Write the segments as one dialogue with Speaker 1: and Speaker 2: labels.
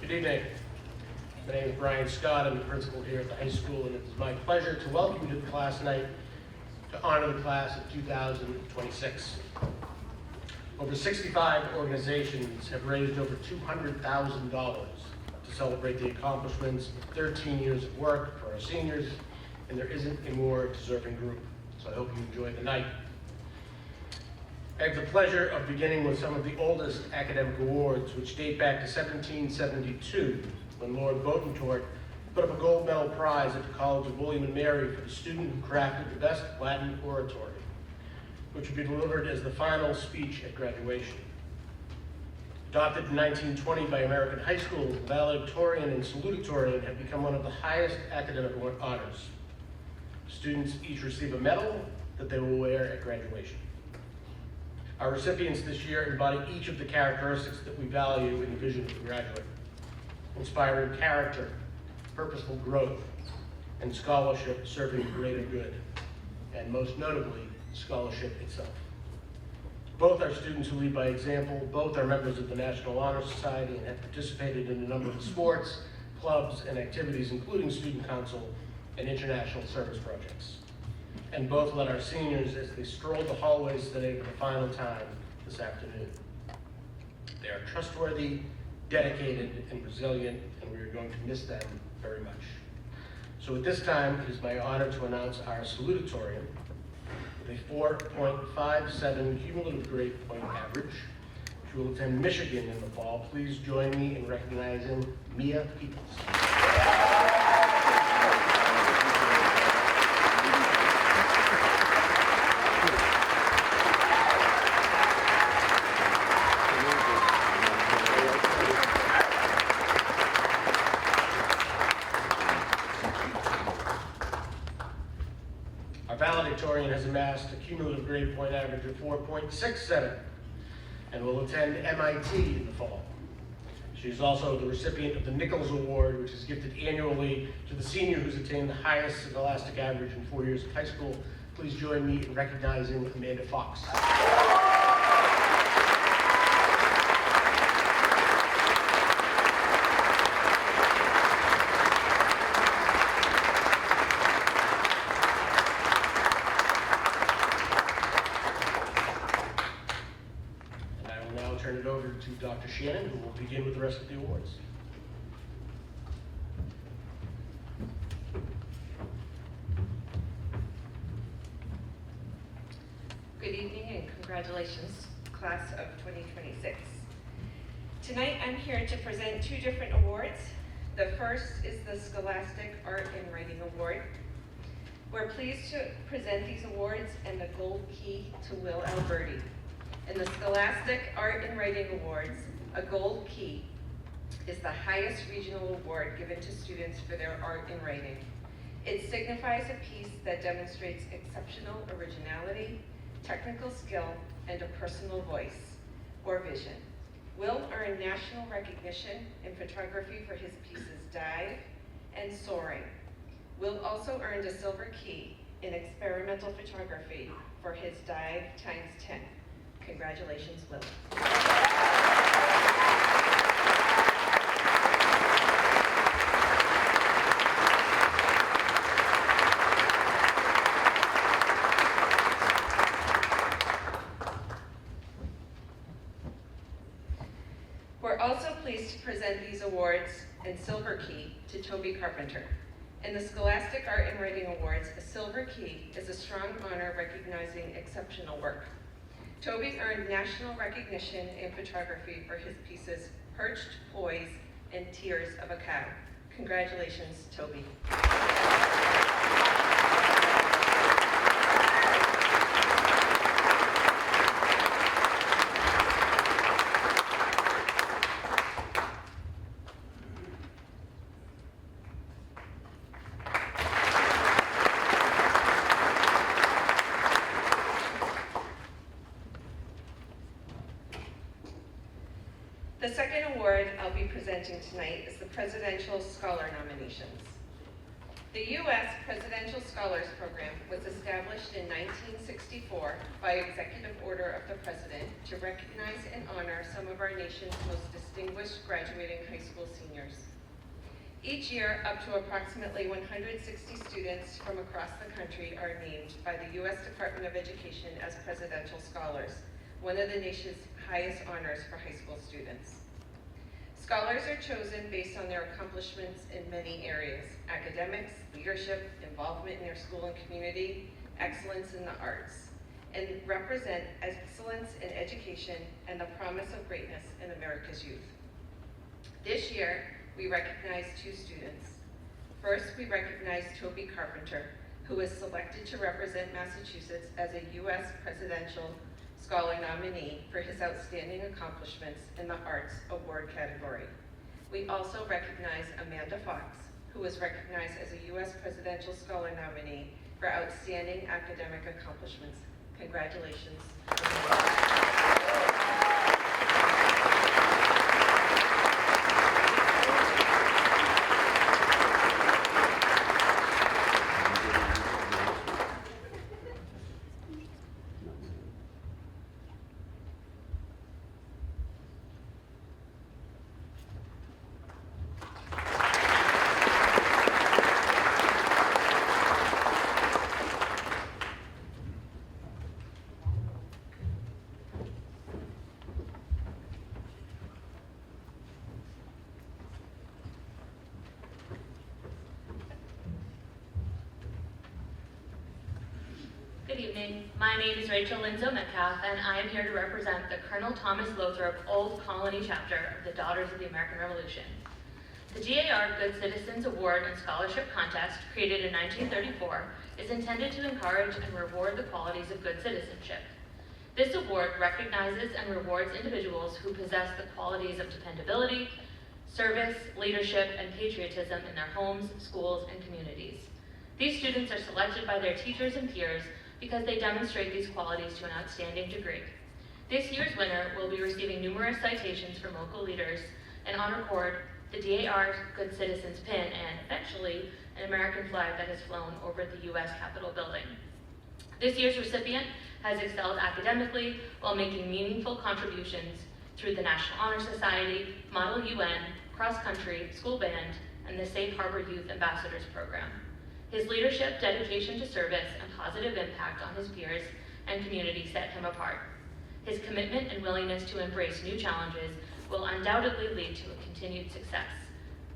Speaker 1: Good evening. My name is Brian Scott. I'm the principal here at the high school, and it is my pleasure to welcome you to the class night to honor the class of 2026. Over 65 organizations have raised over $200,000 to celebrate the accomplishments of 13 years of work for our seniors, and there isn't a more deserving group. So I hope you enjoy the night. I have the pleasure of beginning with some of the oldest academic awards, which date back to 1772, when Lord Botentorte put up a gold medal prize at the College of William and Mary for the student who crafted the best Latin oratory, which would be delivered as the final speech at graduation. Adopted in 1920 by American high schools, the valedictorian and salutatorian have become one of the highest academic honors. Students each receive a medal that they will wear at graduation. Our recipients this year embody each of the characteristics that we value in the vision of the graduate: inspiring character, purposeful growth, and scholarship serving the greater good, and most notably, scholarship itself. Both are students who lead by example. Both are members of the National Honor Society and have participated in a number of sports, clubs, and activities, including student council and international service projects. And both led our seniors as they strolled the hallways today for the final time this afternoon. They are trustworthy, dedicated, and resilient, and we are going to miss them very much. So at this time, it is my honor to announce our salutatorian with a 4.57 cumulative grade point average. She will attend Michigan in the fall. Please join me in recognizing Mia Peoples. Valedictorian has amassed a cumulative grade point average of 4.67 and will attend MIT in the fall. She is also the recipient of the Nichols Award, which is gifted annually to the senior who's attained the highest scholastic average in 4 years of high school. Please join me in recognizing Amanda Fox. Turn it over to Dr. Shannon, who will begin with the rest of the awards.
Speaker 2: Good evening and congratulations, class of 2026. Tonight I'm here to present two different awards. The first is the Scholastic Art and Writing Award. We're pleased to present these awards and the Gold Key to Will Alberti. In the Scholastic Art and Writing Awards, a Gold Key is the highest regional award given to students for their art and writing. It signifies a piece that demonstrates exceptional originality, technical skill, and a personal voice or vision. Will earned national recognition in photography for his pieces Dive and Soaring. Will also earned a Silver Key in experimental photography for his Dive x10. Congratulations, Will. We're also pleased to present these awards and Silver Key to Toby Carpenter. In the Scholastic Art and Writing Awards, a Silver Key is a strong honor recognizing exceptional work. Toby earned national recognition in photography for his pieces Perched, Poise, and Tears of a Cow. Congratulations, Toby. The second award I'll be presenting tonight is the Presidential Scholar Nominations. The U.S. Presidential Scholars Program was established in 1964 by executive order of the President to recognize and honor some of our nation's most distinguished graduating high school seniors. Each year, up to approximately 160 students from across the country are named by the U.S. Department of Education as Presidential Scholars, one of the nation's highest honors for high school students. Scholars are chosen based on their accomplishments in many areas: academics, leadership, involvement in their school and community, excellence in the arts, and represent excellence in education and the promise of greatness in America's youth. This year, we recognize two students. First, we recognize Toby Carpenter, who was selected to represent Massachusetts as a U.S. Presidential Scholar nominee for his outstanding accomplishments in the Arts Award category. We also recognize Amanda Fox, who was recognized as a U.S. Presidential Scholar nominee for outstanding academic accomplishments. Congratulations.
Speaker 3: Good evening. My name is Rachel Linzo Metcalf, and I am here to represent the Colonel Thomas Lothrop Old Colony chapter of the Daughters of the American Revolution. The GAR Good Citizens Award and Scholarship Contest, created in 1934, is intended to encourage and reward the qualities of good citizenship. This award recognizes and rewards individuals who possess the qualities of dependability, service, leadership, and patriotism in their homes, schools, and communities. These students are selected by their teachers and peers because they demonstrate these qualities to an outstanding degree. This year's winner will be receiving numerous citations from local leaders, an honor cord, the DAR Good Citizens pin, and eventually an American flag that has flown over the U.S. Capitol building. This year's recipient has excelled academically while making meaningful contributions through the National Honor Society, Model UN, Cross Country, School Band, and the Safe Harbor Youth Ambassadors Program. His leadership, dedication to service, and positive impact on his peers and community set him apart. His commitment and willingness to embrace new challenges will undoubtedly lead to a continued success.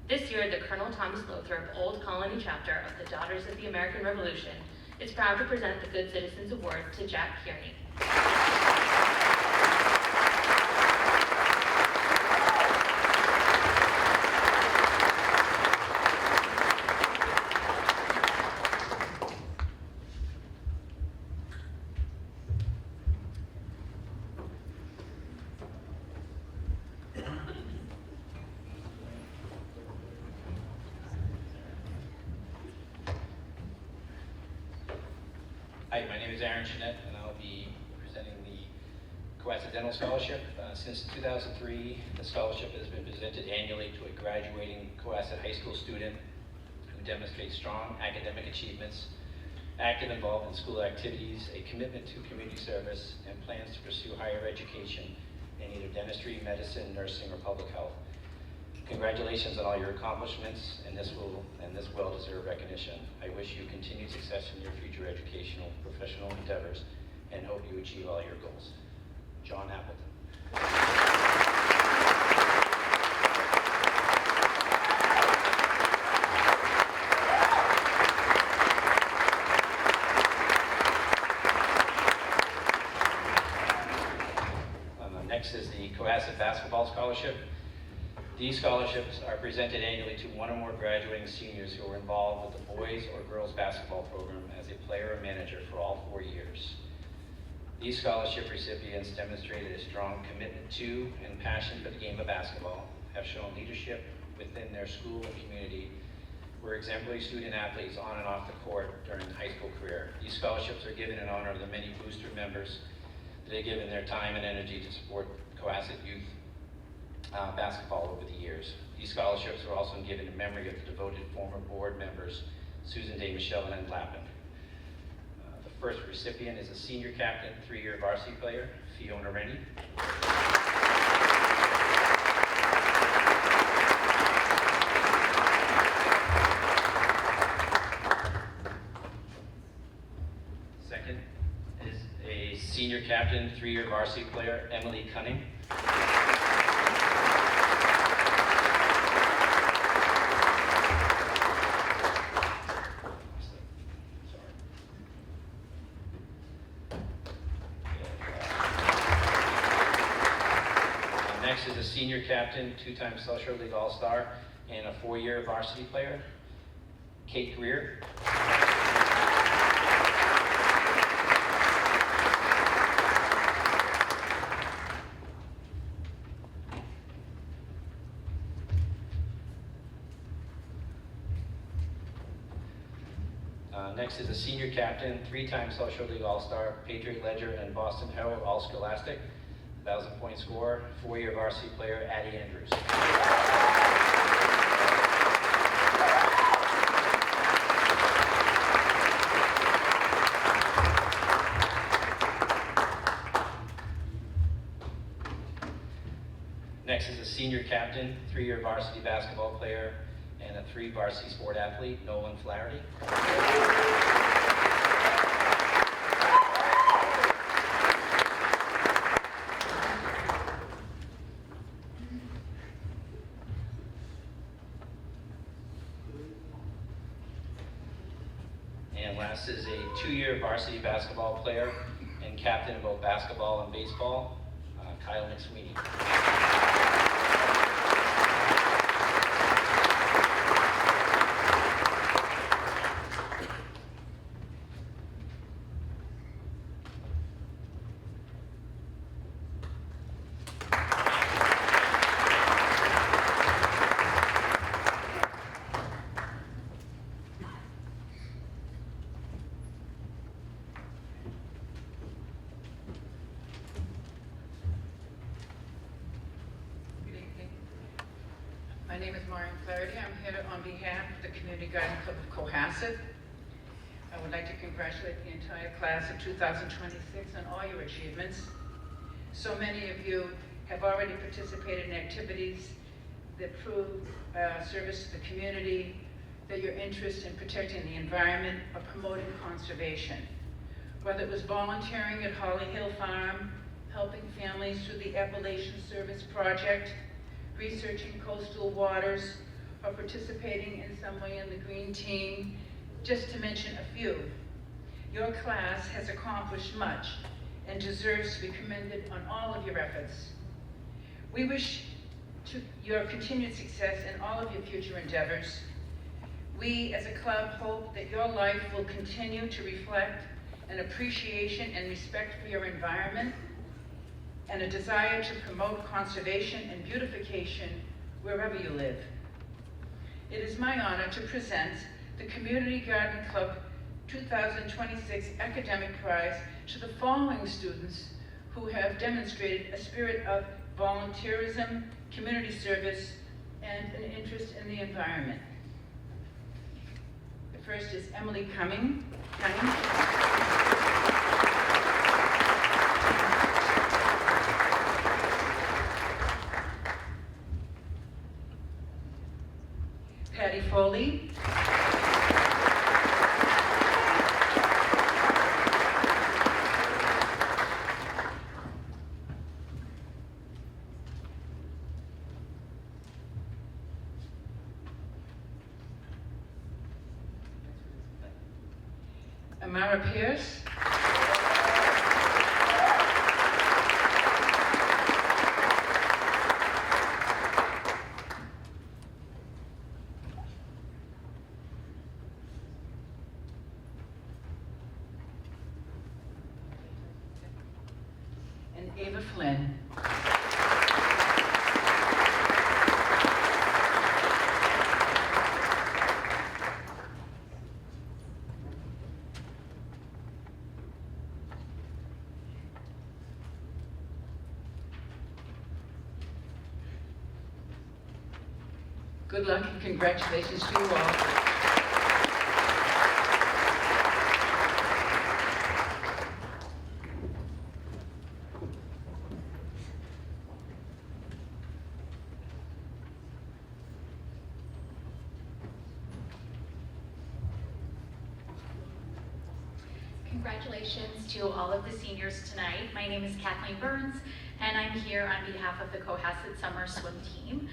Speaker 3: This year, the Colonel Thomas Lothrop Old Colony chapter of the Daughters of the American Revolution is proud to present the Good Citizens Award to Jack Kearney.
Speaker 4: Hi, my name is Aaron Jeanette, and I'll be presenting the Cohasset Dental Scholarship. Since 2003, the scholarship has been presented annually to a graduating Cohasset high school student who demonstrates strong academic achievements, active involvement in school activities, a commitment to community service, and plans to pursue higher education in either dentistry, medicine, nursing, or public health. Congratulations on all your accomplishments and this well-deserved recognition. I wish you continued success in your future educational, professional endeavors, and hope you achieve all your goals. John Appleton. Next is the Cohasset Basketball Scholarship. These scholarships are presented annually to one or more graduating seniors who are involved with the boys or girls basketball program as a player or manager for all 4 years. These scholarship recipients demonstrated a strong commitment to and passion for the game of basketball, have shown leadership within their school and community, were exemplary student athletes on and off the court during the high school career. These scholarships are given in honor of the many booster members that have given their time and energy to support Cohasset youth basketball over the years. These scholarships are also given in memory of the devoted former board members Susan Day, Michelle, and Lappin. The first recipient is a senior captain, 3-year varsity player, Fiona Rennie. Second is a senior captain, 3-year varsity player, Emily Cunning. Next is a senior captain, 2-time South Shore League All-Star, and a 4-year varsity player, Kate Greer. Next is a senior captain, 3-time South Shore League All-Star, Patriot Ledger, and Boston Herald All-Scholastic, 1,000-point scorer, 4-year varsity player, Addie Andrews. Next is a senior captain, 3-year varsity basketball player, and a 3 varsity sport athlete, Nolan Flaherty. And last is a 2-year varsity basketball player and captain of both basketball and baseball, Kyle McSweeney.
Speaker 5: My name is Maureen Flaherty. I'm here on behalf of the Community Garden Club of Cohasset. I would like to congratulate the entire class of 2026 on all your achievements. So many of you have already participated in activities that prove service to the community, that your interest in protecting the environment or promoting conservation. Whether it was volunteering at Holly Hill Farm, helping families through the Appalachian Service Project, researching coastal waters, or participating in some way in the Green Team, just to mention a few. Your class has accomplished much and deserves to be commended on all of your efforts. We wish your continued success in all of your future endeavors. We as a club hope that your life will continue to reflect an appreciation and respect for your environment and a desire to promote conservation and beautification wherever you live. It is my honor to present the Community Garden Club 2026 Academic Prize to the following students who have demonstrated a spirit of volunteerism, community service, and an interest in the environment. The first is Emily Cunning. Patty Foley. Amara Pierce. And Ava Flynn. Good luck and congratulations to you all.
Speaker 6: congratulations to all of the seniors tonight. My name is Kathleen Burns, and I'm here on behalf of the Cohasset Summer Swim Team,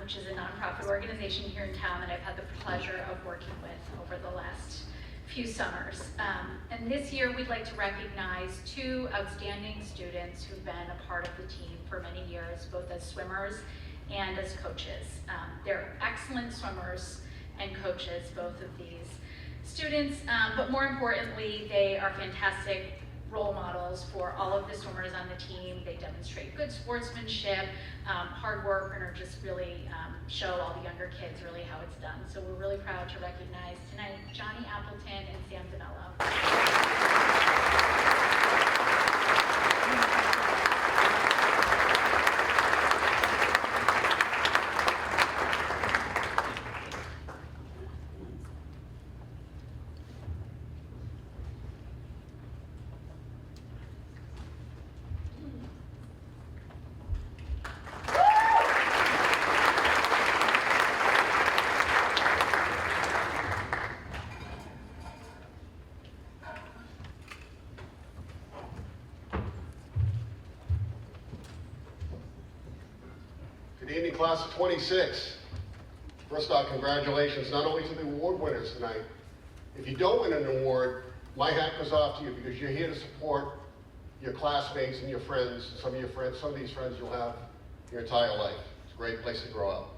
Speaker 6: which is a nonprofit organization here in town that I've had the pleasure of working with over the last few summers. And this year we'd like to recognize two outstanding students who've been a part of the team for many years, both as swimmers and as coaches. They're excellent swimmers and coaches, both of these students, but more importantly, they are fantastic role models for all of the swimmers on the team. They demonstrate good sportsmanship, hard work, and are just really show all the younger kids really how it's done. So we're really proud to recognize tonight Johnny Appleton and Sam Danello.
Speaker 7: Good evening, class of 26. First off, congratulations not only to the award winners tonight. If you don't win an award, my hat goes off to you because you're here to support your classmates and your friends. Some of these friends you'll have your entire life. It's a great place to grow up.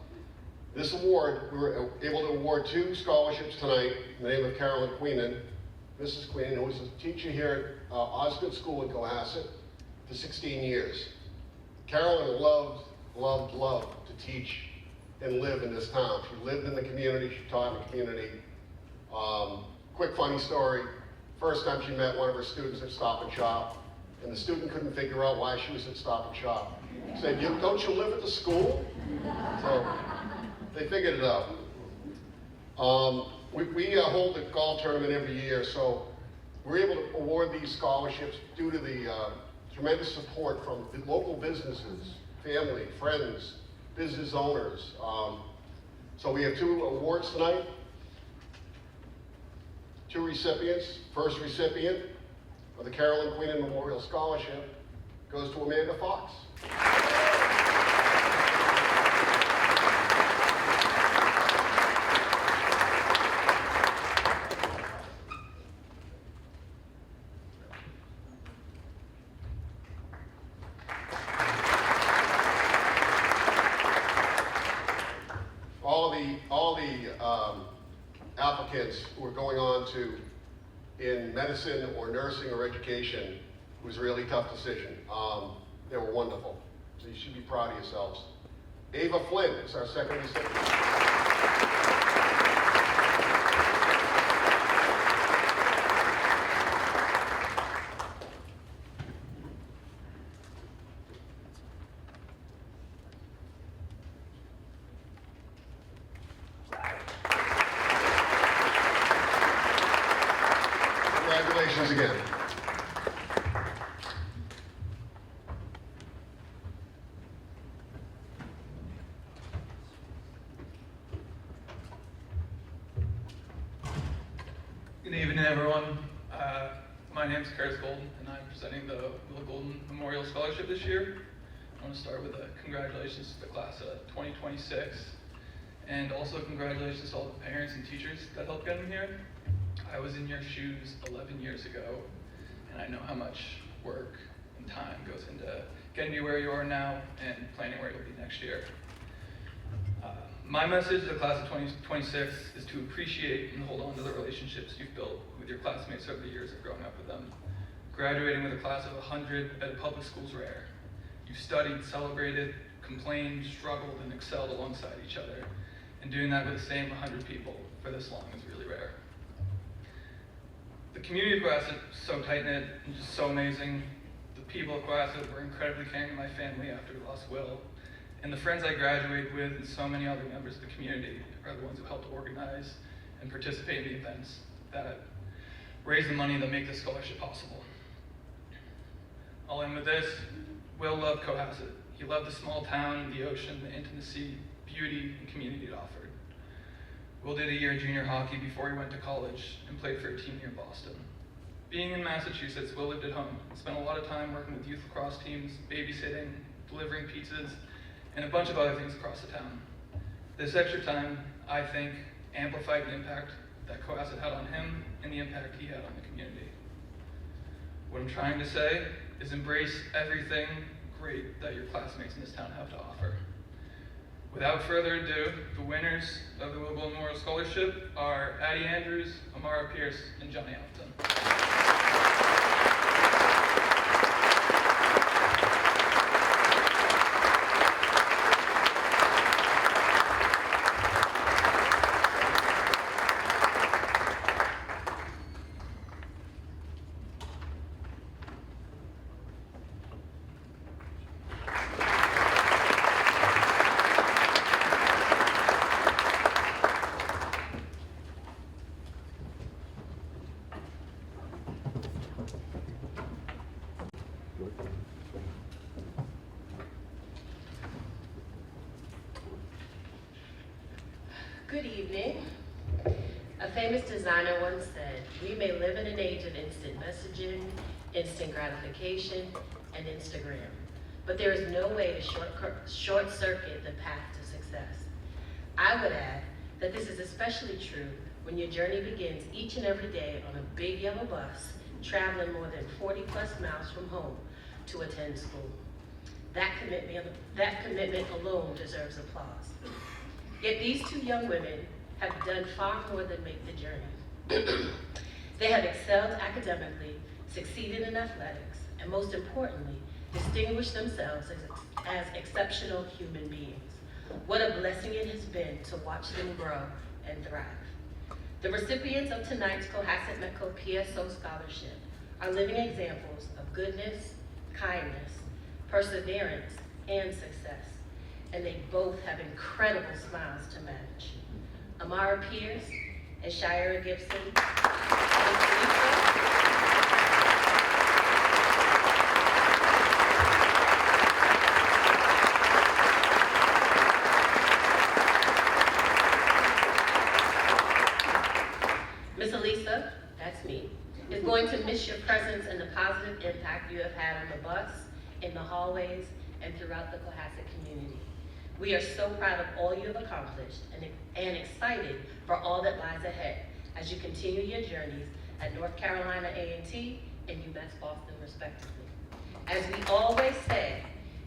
Speaker 7: This award, we were able to award 2 scholarships tonight in the name of Carolyn Queenan, Mrs. Queenan, who was a teacher here at Osgood School in Cohasset for 16 years. Carolyn loved to teach and live in this town. She lived in the community, she taught in the community. Quick funny story, first time she met one of her students at Stop and Shop, and the student couldn't figure out why she was at Stop and Shop. He said, don't you live at the school? So they figured it out. We hold a golf tournament every year, so we're able to award these scholarships due to the tremendous support from the local businesses, family, friends, business owners. So we have 2 awards tonight, 2 recipients. First recipient of the Carolyn Queenan Memorial Scholarship goes to Amanda Fox. All the applicants who are going on to in medicine or nursing or education, it was a really tough decision. They were wonderful. So you should be proud of yourselves. Ava Flynn is our second recipient. Congratulations again.
Speaker 8: Good evening, everyone. My name is Curtis Golden, and I'm presenting the Will Golden Memorial Scholarship this year. I want to start with a congratulations to the class of 2026, and also congratulations to all the parents and teachers that helped get me here. I was in your shoes 11 years ago, and I know how much work and time goes into getting you where you are now and planning where you'll be next year. My message to the class of 2026 is to appreciate and hold on to the relationships you've built with your classmates over the years of growing up with them. Graduating with a class of 100 at a public school is rare. You studied, celebrated, complained, struggled, and excelled alongside each other. And doing that with the same 100 people for this long is really rare. The community of Cohasset is so tight-knit and just so amazing. The people of Cohasset were incredibly caring to my family after we lost Will. And the friends I graduated with and so many other members of the community are the ones who helped organize and participate in the events that raise the money that make this scholarship possible. I'll end with this. Will loved Cohasset. He loved the small town, the ocean, the intimacy, beauty, and community it offered. Will did a year of junior hockey before he went to college and played for a team near Boston. Being in Massachusetts, Will lived at home and spent a lot of time working with youth lacrosse teams, babysitting, delivering pizzas, and a bunch of other things across the town. This extra time, I think, amplified the impact that Cohasset had on him and the impact he had on the community. What I'm trying to say is embrace everything great that your classmates in this town have to offer. Without further ado, the winners of the Will Gould Memorial Scholarship are Addie Andrews, Amara Pierce, and Johnny Appleton.
Speaker 9: Good evening. A famous designer once said, "We may live in an age of instant messaging, instant gratification, and Instagram, but there is no way to short circuit the path to success." I would add that this is especially true when your journey begins each and every day on a big yellow bus, traveling more than 40+ miles from home to attend school. That commitment alone deserves applause. Yet these two young women have done far more than make the journey. They have excelled academically, succeeded in athletics, and most importantly, distinguished themselves as exceptional human beings. What a blessing it has been to watch them grow and thrive. The recipients of tonight's Cohasset Metco PSO Scholarship are living examples of goodness, kindness, perseverance, and success. And they both have incredible smiles to match. Amara Pierce and Shira Gibson. Miss Elisa, that's me, is going to miss your presence and the positive impact you have had on the bus, in the hallways, and throughout the Cohasset community. We are so proud of all you have accomplished and excited for all that lies ahead as you continue your journeys at North Carolina A&T and UMass Boston, respectively. As we always say,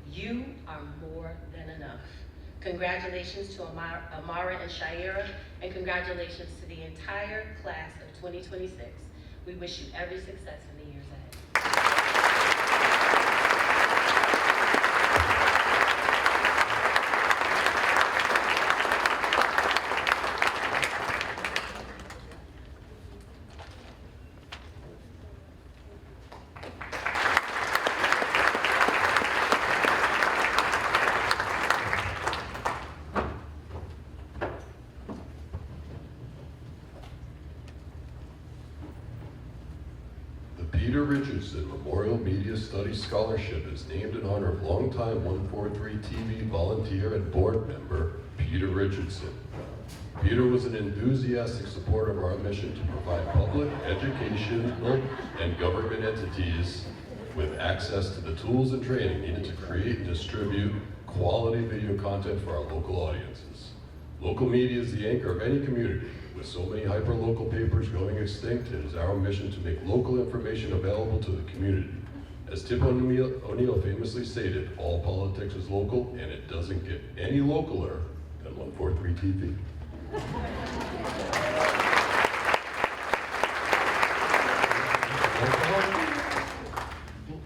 Speaker 9: you are more than enough. Congratulations to Amara and Shira, and congratulations to the entire class of 2026. We wish you every success in the years ahead.
Speaker 10: Peter Richardson Memorial Media Studies Scholarship is named in honor of longtime 143 TV volunteer and board member, Peter Richardson. Peter was an enthusiastic supporter of our mission to provide public, educational, and government entities with access to the tools and training needed to create and distribute quality video content for our local audiences. Local media is the anchor of any community. With so many hyper-local papers going extinct, it is our mission to make local information available to the community. As Tip O'Neill famously stated, all politics is local, and it doesn't get any localer than 143 TV.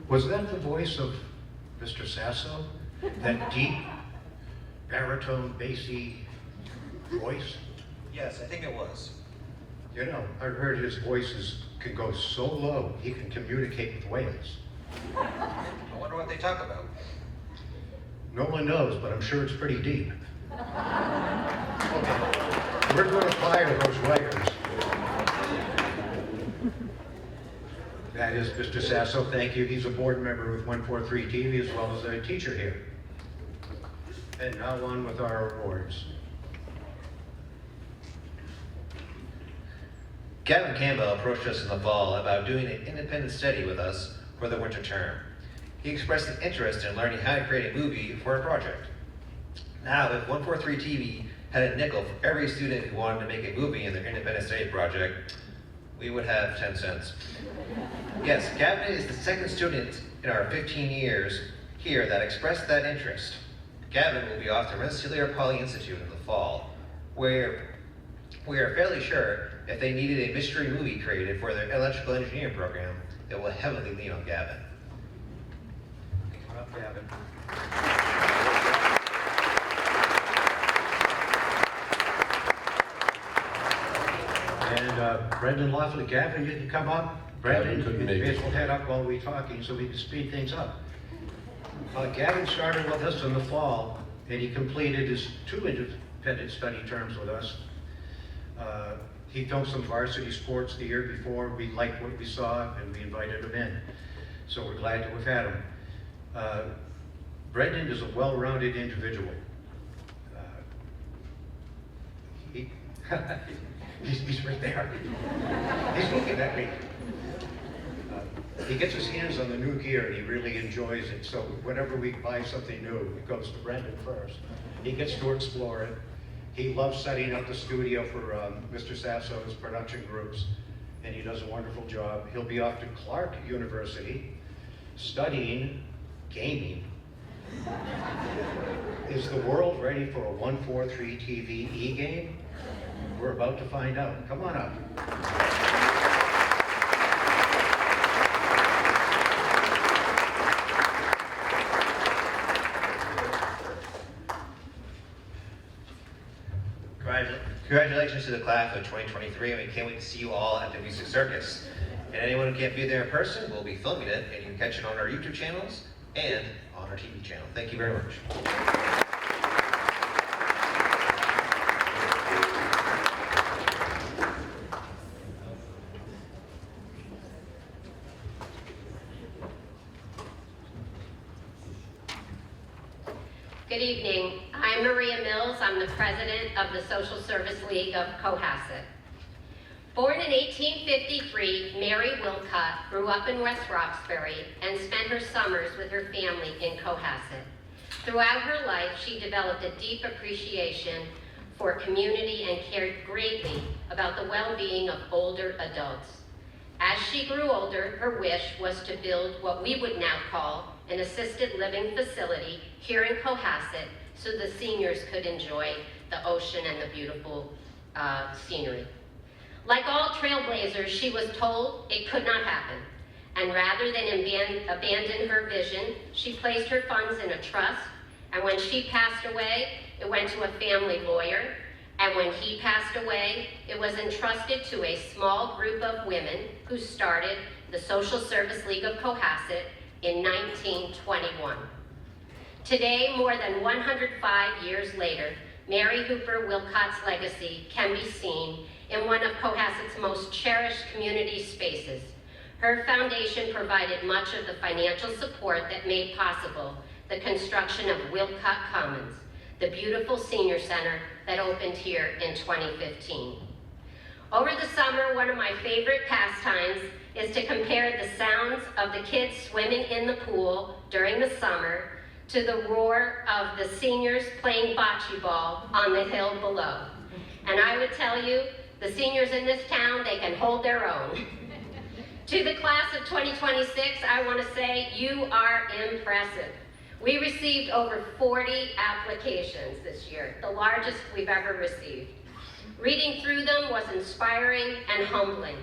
Speaker 11: Was that the voice of Mr. Sasso? That deep, baritone, bassy voice?
Speaker 12: Yes, I think it was.
Speaker 11: You know, I've heard his voices can go so low, he can communicate with whales.
Speaker 12: I wonder what they talk about.
Speaker 11: No one knows, but I'm sure it's pretty deep. Okay, we're going to fire those writers. That is Mr. Sasso, thank you. He's a board member with 143 TV as well as a teacher here. And now on with our awards.
Speaker 13: Gavin Campbell approached us in the fall about doing an independent study with us for the winter term. He expressed an interest in learning how to create a movie for a project. Now, if 143 TV had a nickel for every student who wanted to make a movie in their independent study project, we would have 10 cents. Yes, Gavin is the second student in our 15 years here that expressed that interest. Gavin will be off to Rensselaer Poly Institute in the fall, where we are fairly sure if they needed a mystery movie created for their electrical engineering program, they will heavily lean on Gavin.
Speaker 11: Come up, Gavin. And Brendan Lawfully, Gavin, you can come up. Brendan,
Speaker 10: couldn't
Speaker 11: you
Speaker 10: make
Speaker 11: may
Speaker 10: it.
Speaker 11: as well head up while we're talking so we can speed things up. Gavin started with us in the fall, and he completed his 2 independent study terms with us. He filmed some varsity sports the year before. We liked what we saw, and we invited him in. So we're glad to have had him. Brendan is a well-rounded individual. He's right there. He's looking at me. He gets his hands on the new gear and he really enjoys it. So whenever we buy something new, it goes to Brendan first. He gets to explore it. He loves setting up the studio for Mr. Sasso's production groups, and he does a wonderful job. He'll be off to Clark University studying gaming. Is the world ready for a 143 TV e-game? We're about to find out. Come on up.
Speaker 13: Congratulations to the class of 2023, and we can't wait to see you all at the Music Circus. And anyone who can't be there in person, we'll be filming it, and you can catch it on our YouTube channels and on our TV channel. Thank you very much.
Speaker 14: Good evening. I'm Maria Mills. I'm the president of the Social Service League of Cohasset. Born in 1853, Mary Wilcott grew up in West Roxbury and spent her summers with her family in Cohasset. Throughout her life, she developed a deep appreciation for community and cared greatly about the well-being of older adults. As she grew older, her wish was to build what we would now call an assisted living facility here in Cohasset so the seniors could enjoy the ocean and the beautiful scenery. Like all trailblazers, she was told it could not happen. And rather than abandon her vision, she placed her funds in a trust. And when she passed away, it went to a family lawyer. And when he passed away, it was entrusted to a small group of women who started the Social Service League of Cohasset in 1921. Today, more than 105 years later, Mary Hooper Wilcott's legacy can be seen in one of Cohasset's most cherished community spaces. Her foundation provided much of the financial support that made possible the construction of Wilcott Commons, the beautiful senior center that opened here in 2015. Over the summer, one of my favorite pastimes is to compare the sounds of the kids swimming in the pool during the summer to the roar of the seniors playing bocce ball on the hill below. And I would tell you, the seniors in this town, they can hold their own. To the class of 2026, I want to say you are impressive. We received over 40 applications this year, the largest we've ever received. Reading through them was inspiring and humbling.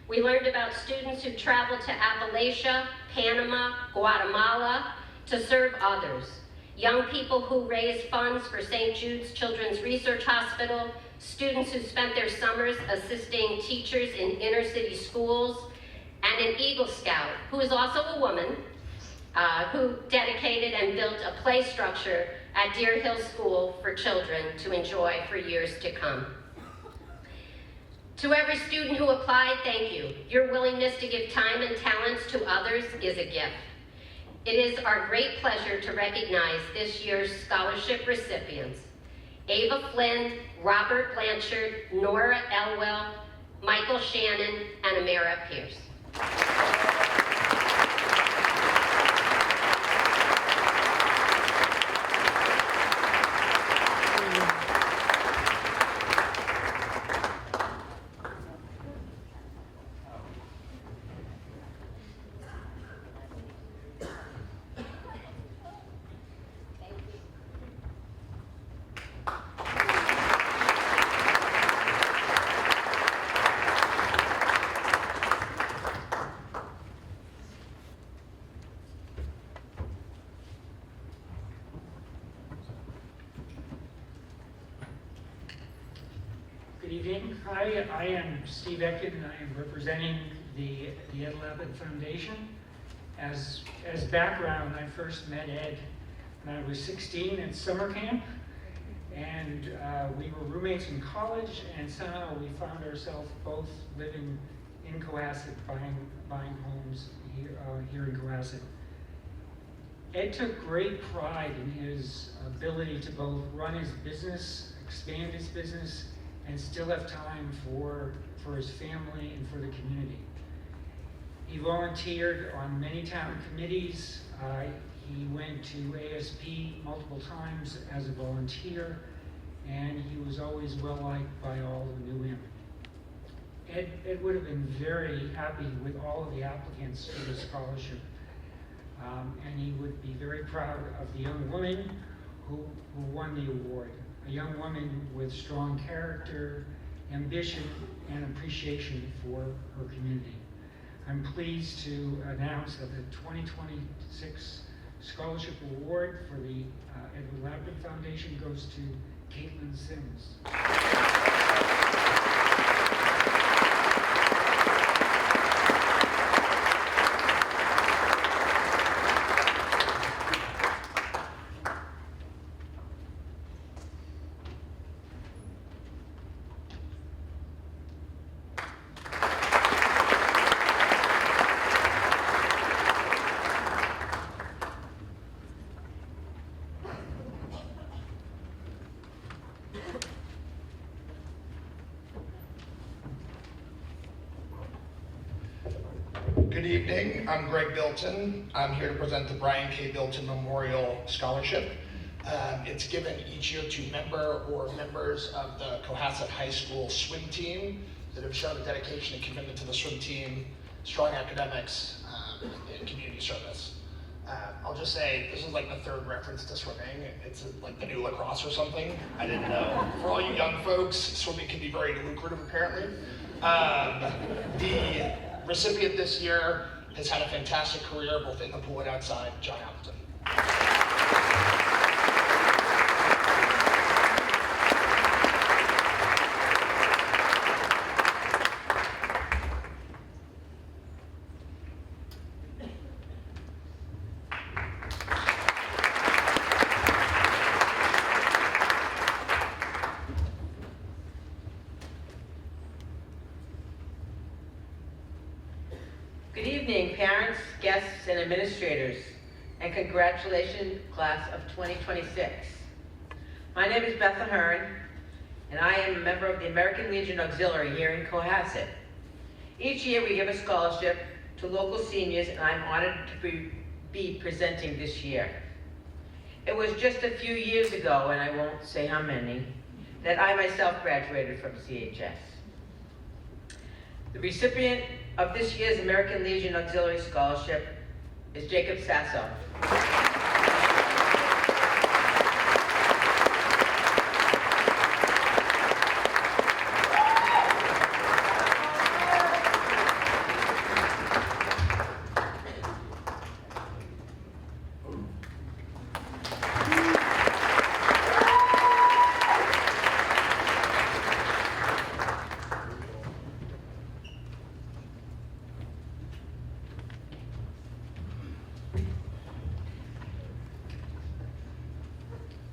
Speaker 14: We learned about students who traveled to Appalachia, Panama, Guatemala to serve others. Young people who raised funds for St. Jude's Children's Research Hospital, students who spent their summers assisting teachers in inner city schools, and an Eagle Scout, who is also a woman, who dedicated and built a play structure at Deer Hill School for children to enjoy for years to come. To every student who applied, thank you. Your willingness to give time and talents to others is a gift. It is our great pleasure to recognize this year's scholarship recipients. Ava Flynn, Robert Blanchard, Nora Elwell, Michael Shannon, and Amira Pierce.
Speaker 15: Good evening. Hi, I am Steve Ecken, and I am representing the Ed Lapid Foundation. As background, I first met Ed when I was 16 at summer camp, and we were roommates in college, and somehow we found ourselves both living in Cohasset, buying homes here in Cohasset. Ed took great pride in his ability to both run his business, expand his business, and still have time for his family and for the community. He volunteered on many town committees. He went to ASP multiple times as a volunteer, and he was always well liked by all who knew him. Ed would have been very happy with all of the applicants for the scholarship, and he would be very proud of the young woman who won the award. A young woman with strong character, ambition, and appreciation for her community. I'm pleased to announce that the 2026 Scholarship Award for the Edward Lapid Foundation goes to Caitlin Sims.
Speaker 16: Good evening, I'm Greg Bilton. I'm here to present the Brian K. Bilton Memorial Scholarship. It's given each year to member or members of the Cohasset High School swim team that have shown a dedication and commitment to the swim team, strong academics, and community service. I'll just say, this is like the third reference to swimming. It's like the new lacrosse or something. I didn't know. For all you young folks, swimming can be very lucrative apparently. The recipient this year has had a fantastic career both in the pool and outside, John Appleton.
Speaker 17: Good evening, parents, guests, and administrators, and congratulations, class of 2026. My name is Beth Ahern, and I am a member of the American Legion Auxiliary here in Cohasset. Each year we give a scholarship to local seniors, and I'm honored to be presenting this year. It was just a few years ago, and I won't say how many, that I myself graduated from CHS. The recipient of this year's American Legion Auxiliary Scholarship is Jacob Sasso.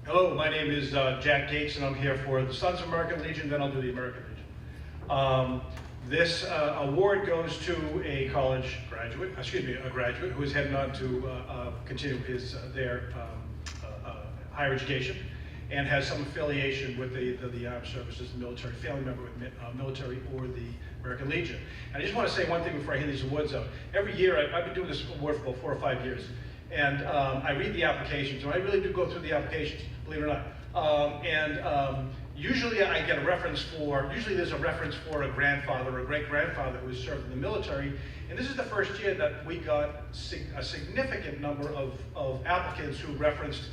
Speaker 18: Hello, my name is Jack Gates, and I'm here for the Sons of American Legion, then I'll do the American Legion. This award goes to a graduate who is heading on to continue their higher education. and has some affiliation with the armed services, the military, family member with military or the American Legion. And I just want to say one thing before I hand these awards out. Every year, I've been doing this award for about 4 or 5 years, and I read the applications, and I really do go through the applications, believe it or not. Usually I get a reference for, usually there's a reference for a grandfather or a great-grandfather who has served in the military, and this is the first year that we got a significant number of applicants who referenced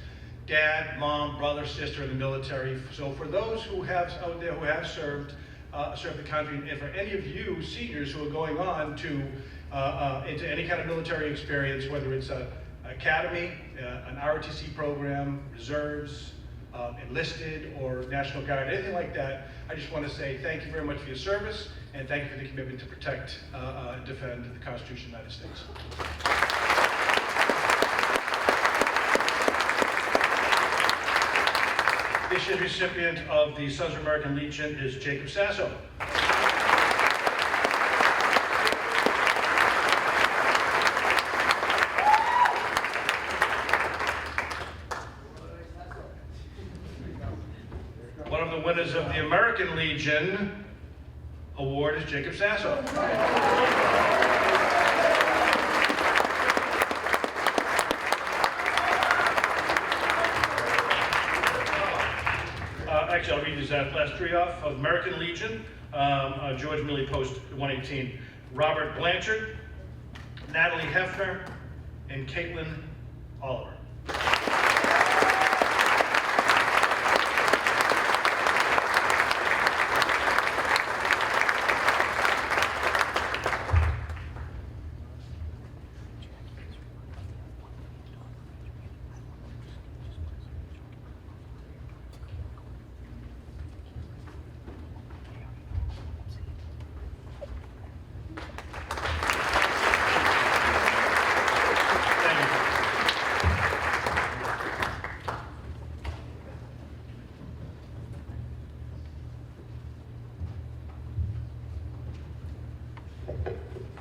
Speaker 18: dad, mom, brother, sister in the military. So for those who have out there who have served the country, and for any of you seniors who are going on to into any kind of military experience, whether it's an academy, an ROTC program, reserves, enlisted or National Guard, anything like that, I just want to say thank you very much for your service, and thank you for the commitment to protect and defend the Constitution of the United States. This year's recipient of the Sons of American Legion is Jacob Sasso. One of the winners of the American Legion Award is Jacob Sasso. Actually, I'll read these last 3 off. Of American Legion, George Milley Post 118. Robert Blanchard, Natalie Hefner, and Caitlin Oliver.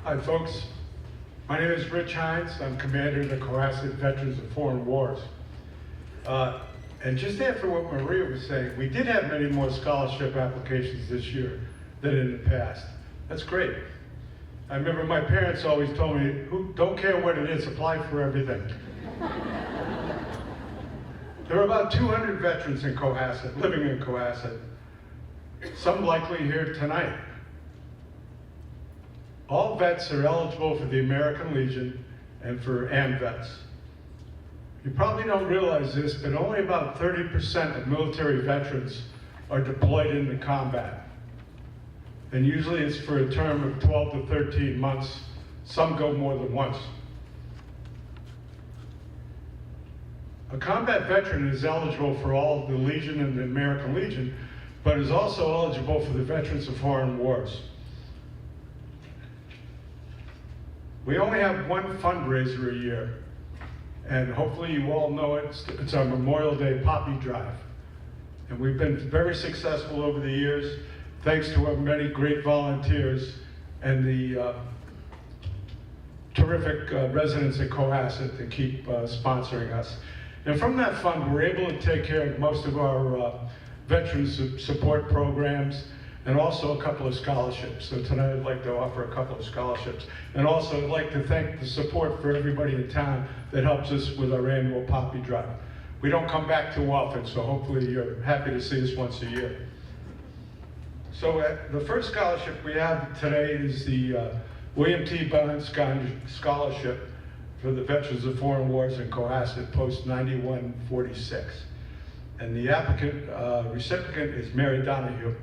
Speaker 19: Hi folks, my name is Rich Hines. I'm commander of the Cohasset Veterans of Foreign Wars. And just after what Maria was saying, we did have many more scholarship applications this year than in the past. That's great. I remember my parents always told me, don't care what it is, apply for everything. There are about 200 veterans in Cohasset, living in Cohasset, some likely here tonight. All vets are eligible for the American Legion and for AMVETS. You probably don't realize this, but only about 30% of military veterans are deployed into combat. And usually it's for a term of 12 to 13 months. Some go more than once. A combat veteran is eligible for all of the Legion and the American Legion, but is also eligible for the Veterans of Foreign Wars. We only have one fundraiser a year, and hopefully you all know it. It's our Memorial Day Poppy Drive. And we've been very successful over the years, thanks to our many great volunteers and the terrific residents at Cohasset that keep sponsoring us. And from that fund, we're able to take care of most of our veterans support programs, and also a couple of scholarships. So tonight I'd like to offer a couple of scholarships. And also I'd like to thank the support for everybody in town that helps us with our annual Poppy Drive. We don't come back too often, so hopefully you're happy to see us once a year. So the first scholarship we have today is the William T. Barnes Scholarship for the Veterans of Foreign Wars in Cohasset, post 9146. And the recipient is Mary Donahue.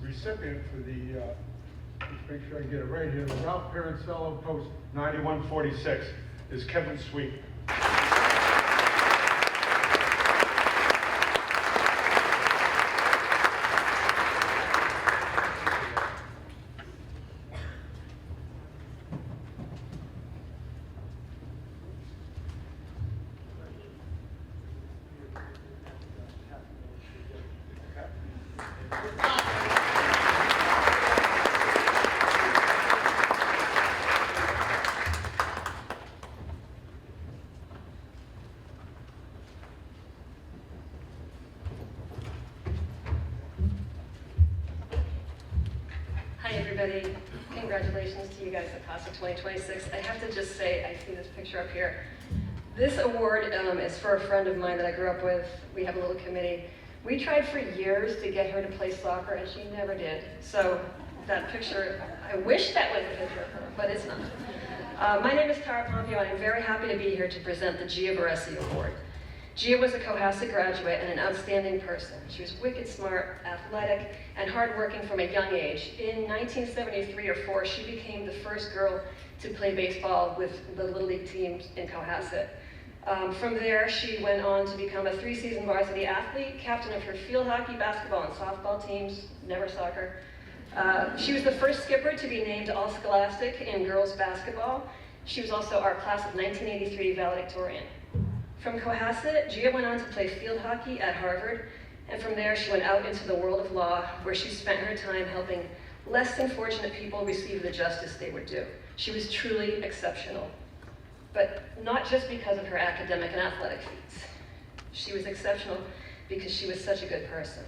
Speaker 19: Recipient for the, let's make sure I get it right here, the Ralph Parencello post 9146 is Kevin Sweet.
Speaker 20: Hi, everybody. Congratulations to you guys, the class of 2026. I have to just say, I see this picture up here. This award is for a friend of mine that I grew up with. We have a little committee. We tried for years to get her to play soccer, and she never did. So that picture, I wish that was a picture of her, but it's not. My name is Tara Pompeo, and I'm very happy to be here to present the Gia Baresi Award. Gia was a Cohasset graduate and an outstanding person. She was wicked smart, athletic, and hardworking from a young age. In 1973 or 4, she became the first girl to play baseball with the Little League teams in Cohasset. From there, she went on to become a 3-season varsity athlete, captain of her field hockey, basketball, and softball teams, never soccer. She was the first skipper to be named All-Scholastic in girls basketball. She was also our class of 1983 valedictorian. From Cohasset, Gia went on to play field hockey at Harvard, and from there she went out into the world of law, where she spent her time helping less than fortunate people receive the justice they were due. She was truly exceptional, but not just because of her academic and athletic feats. She was exceptional because she was such a good person.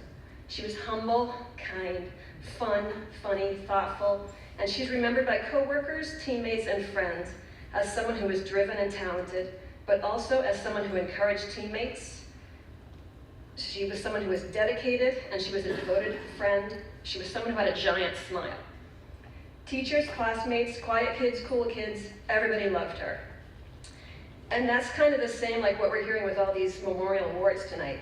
Speaker 20: She was humble, kind, fun, funny, thoughtful, and she's remembered by coworkers, teammates, and friends as someone who was driven and talented, but also as someone who encouraged teammates. She was someone who was dedicated, and she was a devoted friend. She was someone who had a giant smile. Teachers, classmates, quiet kids, cool kids, everybody loved her. And that's kind of the same like what we're hearing with all these memorial awards tonight.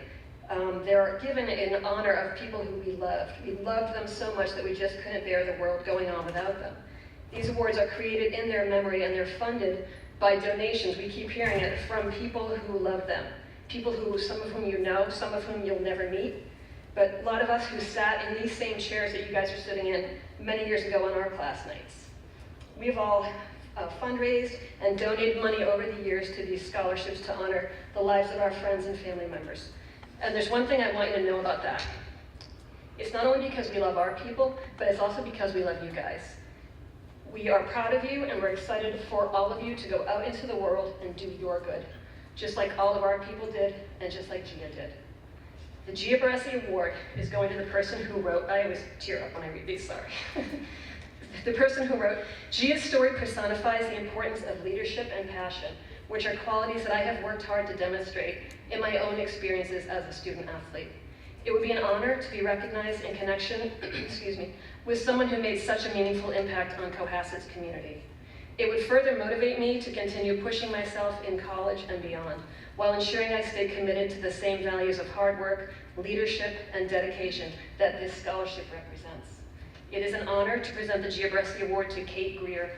Speaker 20: They're given in honor of people who we loved. We loved them so much that we just couldn't bear the world going on without them. These awards are created in their memory, and they're funded by donations. We keep hearing it from people who love them. People who, some of whom you know, some of whom you'll never meet. But a lot of us who sat in these same chairs that you guys are sitting in many years ago on our class nights. We've all fundraised and donated money over the years to these scholarships to honor the lives of our friends and family members. And there's one thing I want you to know about that. It's not only because we love our people, but it's also because we love you guys. We are proud of you, and we're excited for all of you to go out into the world and do your good, just like all of our people did, and just like Gia did. The Gia Baresi Award is going to the person who wrote, I always tear up when I read these, sorry. The person who wrote, Gia's story personifies the importance of leadership and passion, which are qualities that I have worked hard to demonstrate in my own experiences as a student athlete. It would be an honor to be recognized in connection, with someone who made such a meaningful impact on Cohasset's community. It would further motivate me to continue pushing myself in college and beyond, while ensuring I stay committed to the same values of hard work, leadership, and dedication that this scholarship represents. It is an honor to present the Gia Baresi Award to Kate Greer.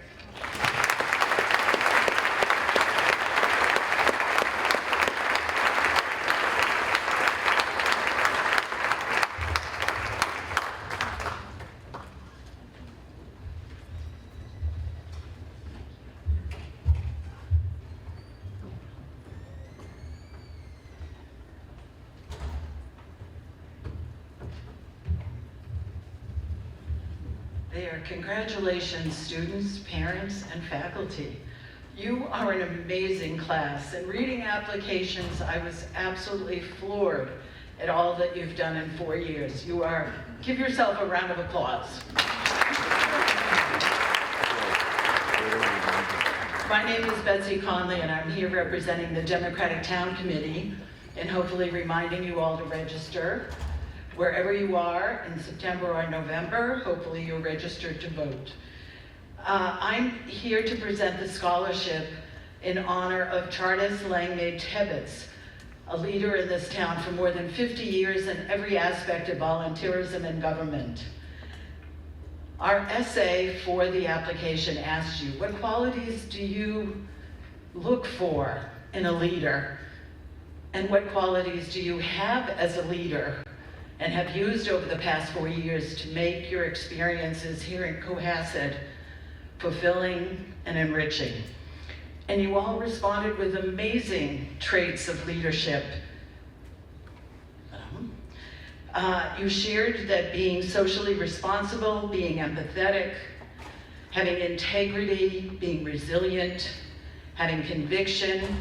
Speaker 21: There, congratulations, students, parents, and faculty. You are an amazing class, and reading applications, I was absolutely floored at all that you've done in 4 years. You are, give yourself a round of applause. My name is Betsy Conley, and I'm here representing the Democratic Town Committee, and hopefully reminding you all to register. Wherever you are in September or November, hopefully you're registered to vote. I'm here to present the scholarship in honor of Chartis Langmaid Tebbets, a leader in this town for more than 50 years in every aspect of volunteerism and government. Our essay for the application asks you, what qualities do you look for in a leader? And what qualities do you have as a leader and have used over the past 4 years to make your experiences here in Cohasset fulfilling and enriching? And you all responded with amazing traits of leadership. You shared that being socially responsible, being empathetic, having integrity, being resilient, having conviction,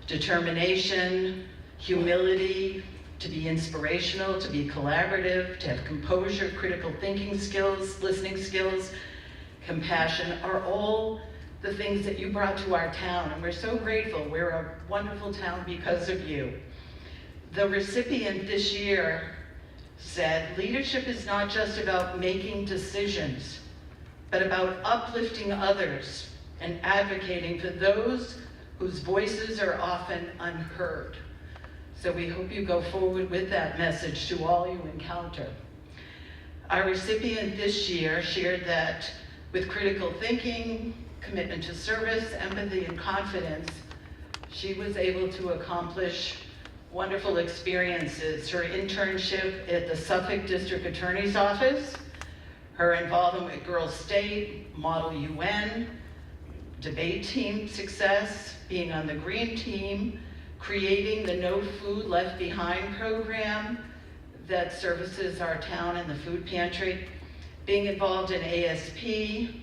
Speaker 21: determination, humility, to be inspirational, to be collaborative, to have composure, critical thinking skills, listening skills, compassion, are all the things that you brought to our town, and we're so grateful. We're a wonderful town because of you. The recipient this year said, leadership is not just about making decisions, but about uplifting others and advocating for those whose voices are often unheard. So we hope you go forward with that message to all you encounter. Our recipient this year shared that with critical thinking, commitment to service, empathy, and confidence, she was able to accomplish wonderful experiences. Her internship at the Suffolk District Attorney's Office, her involvement with Girls State, Model UN, debate team success, being on the green team, creating the No Food Left Behind program that services our town and the food pantry, being involved in ASP,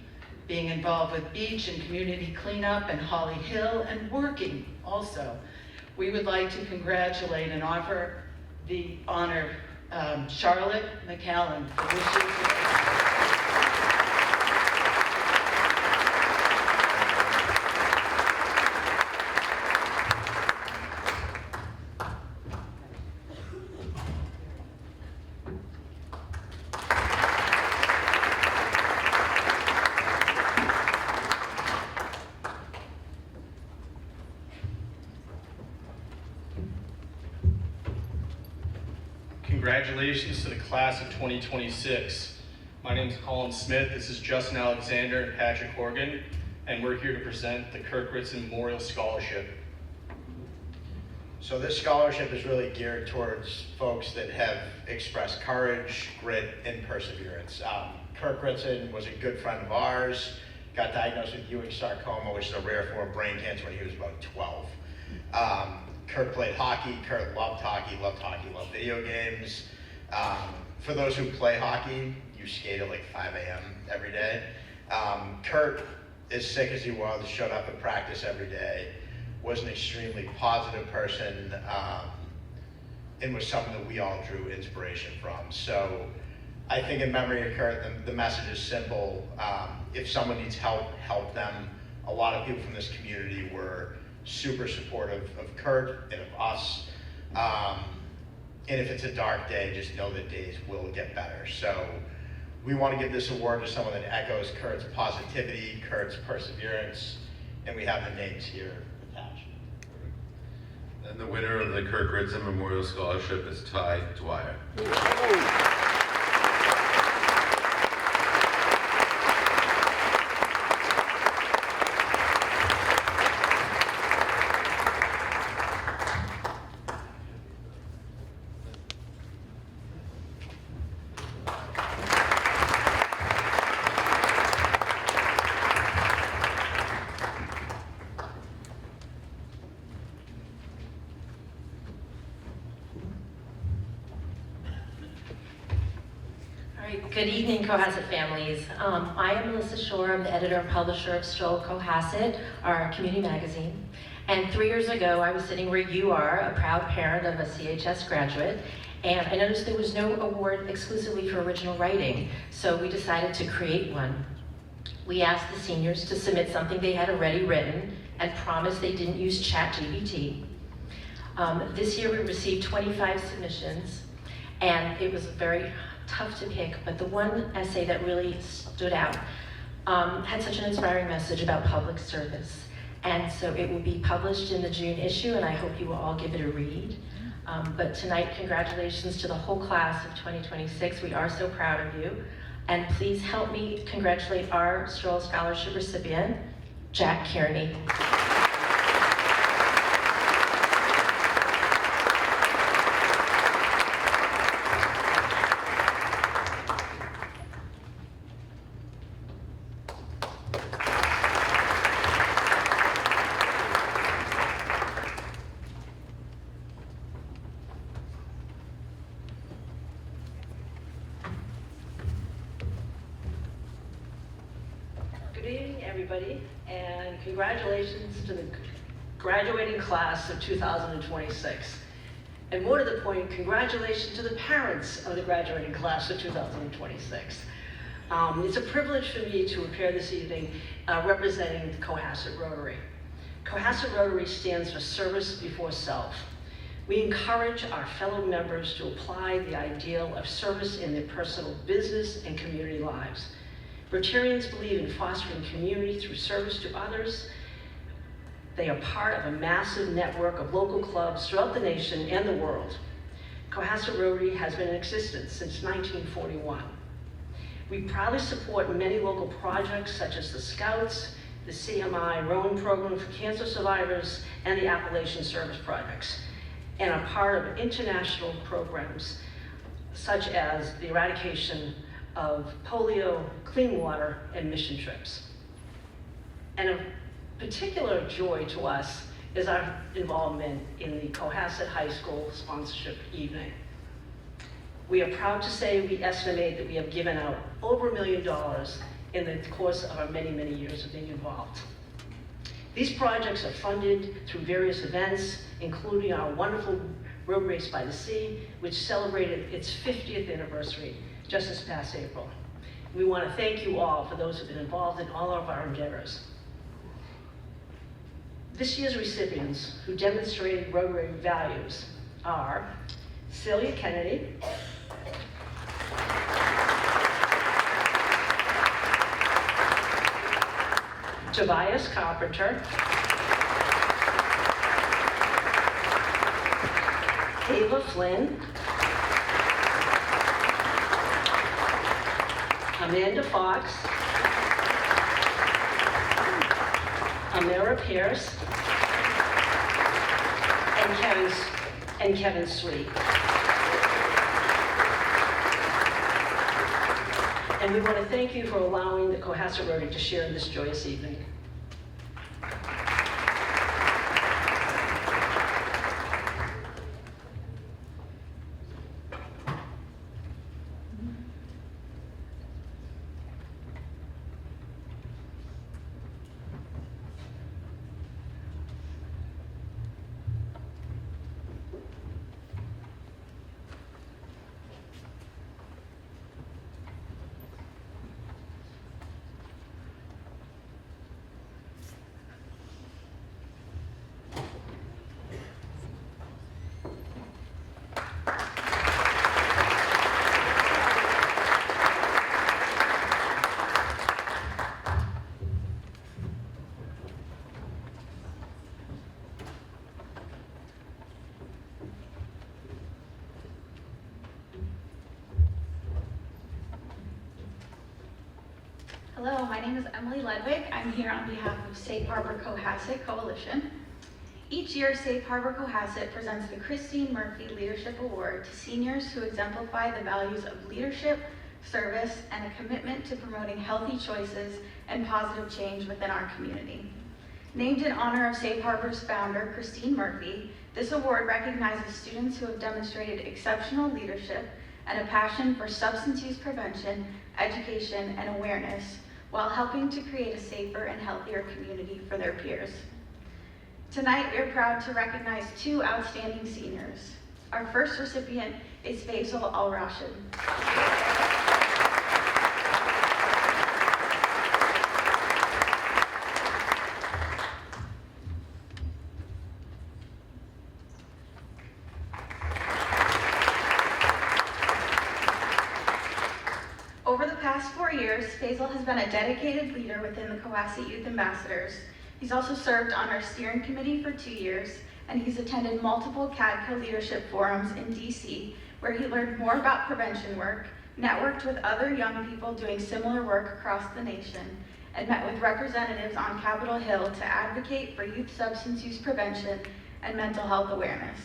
Speaker 21: being involved with beach and community cleanup and Holly Hill, and working also. We would like to congratulate and honor Charlotte McCallum for this year's.
Speaker 1: Congratulations to the class of 2026. My name is Colin Smith, this is Justin Alexander and Patrick Horgan, and we're here to present the Kirk Ritson Memorial Scholarship.
Speaker 11: So this scholarship is really geared towards folks that have expressed courage, grit, and perseverance. Kirk Ritson was a good friend of ours, got diagnosed with Ewing sarcoma, which is a rare form of brain cancer when he was about 12. Kurt played hockey. Kurt loved hockey, loved video games. For those who play hockey, you skate at like 5 a.m. every day. Kurt, as sick as he was, showed up at practice every day, was an extremely positive person, and was someone that we all drew inspiration from. So I think in memory of Kurt, the message is simple. If someone needs help, help them. A lot of people from this community were super supportive of Kurt and of us. And if it's a dark day, just know that days will get better. So we want to give this award to someone that echoes Kurt's positivity, Kurt's perseverance, and we have the names here attached.
Speaker 10: And the winner of the Kirk Ritson Memorial Scholarship is Ty Dwyer.
Speaker 22: Good evening, Cohasset families. I am Melissa Shore. I'm the editor and publisher of Stroll Cohasset, our community magazine. And 3 years ago, I was sitting where you are, a proud parent of a CHS graduate, and I noticed there was no award exclusively for original writing, so we decided to create one. We asked the seniors to submit something they had already written and promised they didn't use ChatGPT. This year we received 25 submissions, and it was very tough to pick, but the one essay that really stood out had such an inspiring message about public service. And so it will be published in the June issue, and I hope you will all give it a read. But tonight, congratulations to the whole class of 2026. We are so proud of you. And please help me congratulate our Stroll Scholarship recipient, Jack Kearney.
Speaker 23: Good evening, everybody, and congratulations to the graduating class of 2026. And more to the point, congratulations to the parents of the graduating class of 2026. It's a privilege for me to appear this evening representing the Cohasset Rotary. Cohasset Rotary stands for Service Before Self. We encourage our fellow members to apply the ideal of service in their personal business and community lives. Rotarians believe in fostering community through service to others. They are part of a massive network of local clubs throughout the nation and the world. Cohasset Rotary has been in existence since 1941. We proudly support many local projects such as the Scouts, the CMI Rhone Program for Cancer Survivors, and the Appalachian Service Projects, and are part of international programs such as the eradication of polio, clean water, and mission trips. And of particular joy to us is our involvement in the Cohasset High School sponsorship evening. We are proud to say we estimate that we have given out over $1 million in the course of our many, many years of being involved. These projects are funded through various events, including our wonderful Road Race by the Sea, which celebrated its 50th anniversary just this past April. We want to thank you all for those who have been involved in all of our endeavors. This year's recipients who demonstrated Rotary values are Celia Kennedy, Tobias Carpenter, Ava Flynn, Amanda Fox, Amira Pierce, and Kevin Sweet. And we want to thank you for allowing the Cohasset Rotary to share in this joyous evening.
Speaker 6: Hello, my name is Emily Ledwig. I'm here on behalf of Safe Harbor Cohasset Coalition. Each year, Safe Harbor Cohasset presents the Christine Murphy Leadership Award to seniors who exemplify the values of leadership, service, and a commitment to promoting healthy choices and positive change within our community. Named in honor of Safe Harbor's founder, Christine Murphy, this award recognizes students who have demonstrated exceptional leadership and a passion for substance use prevention, education, and awareness, while helping to create a safer and healthier community for their peers. Tonight, we are proud to recognize two outstanding seniors. Our first recipient is Faisal Al-Rashid. Over the past 4 years, Faisal has been a dedicated leader within the Cohasset Youth Ambassadors. He's also served on our steering committee for 2 years, and he's attended multiple CADCO leadership forums in DC, where he learned more about prevention work, networked with other young people doing similar work across the nation, and met with representatives on Capitol Hill to advocate for youth substance use prevention and mental health awareness.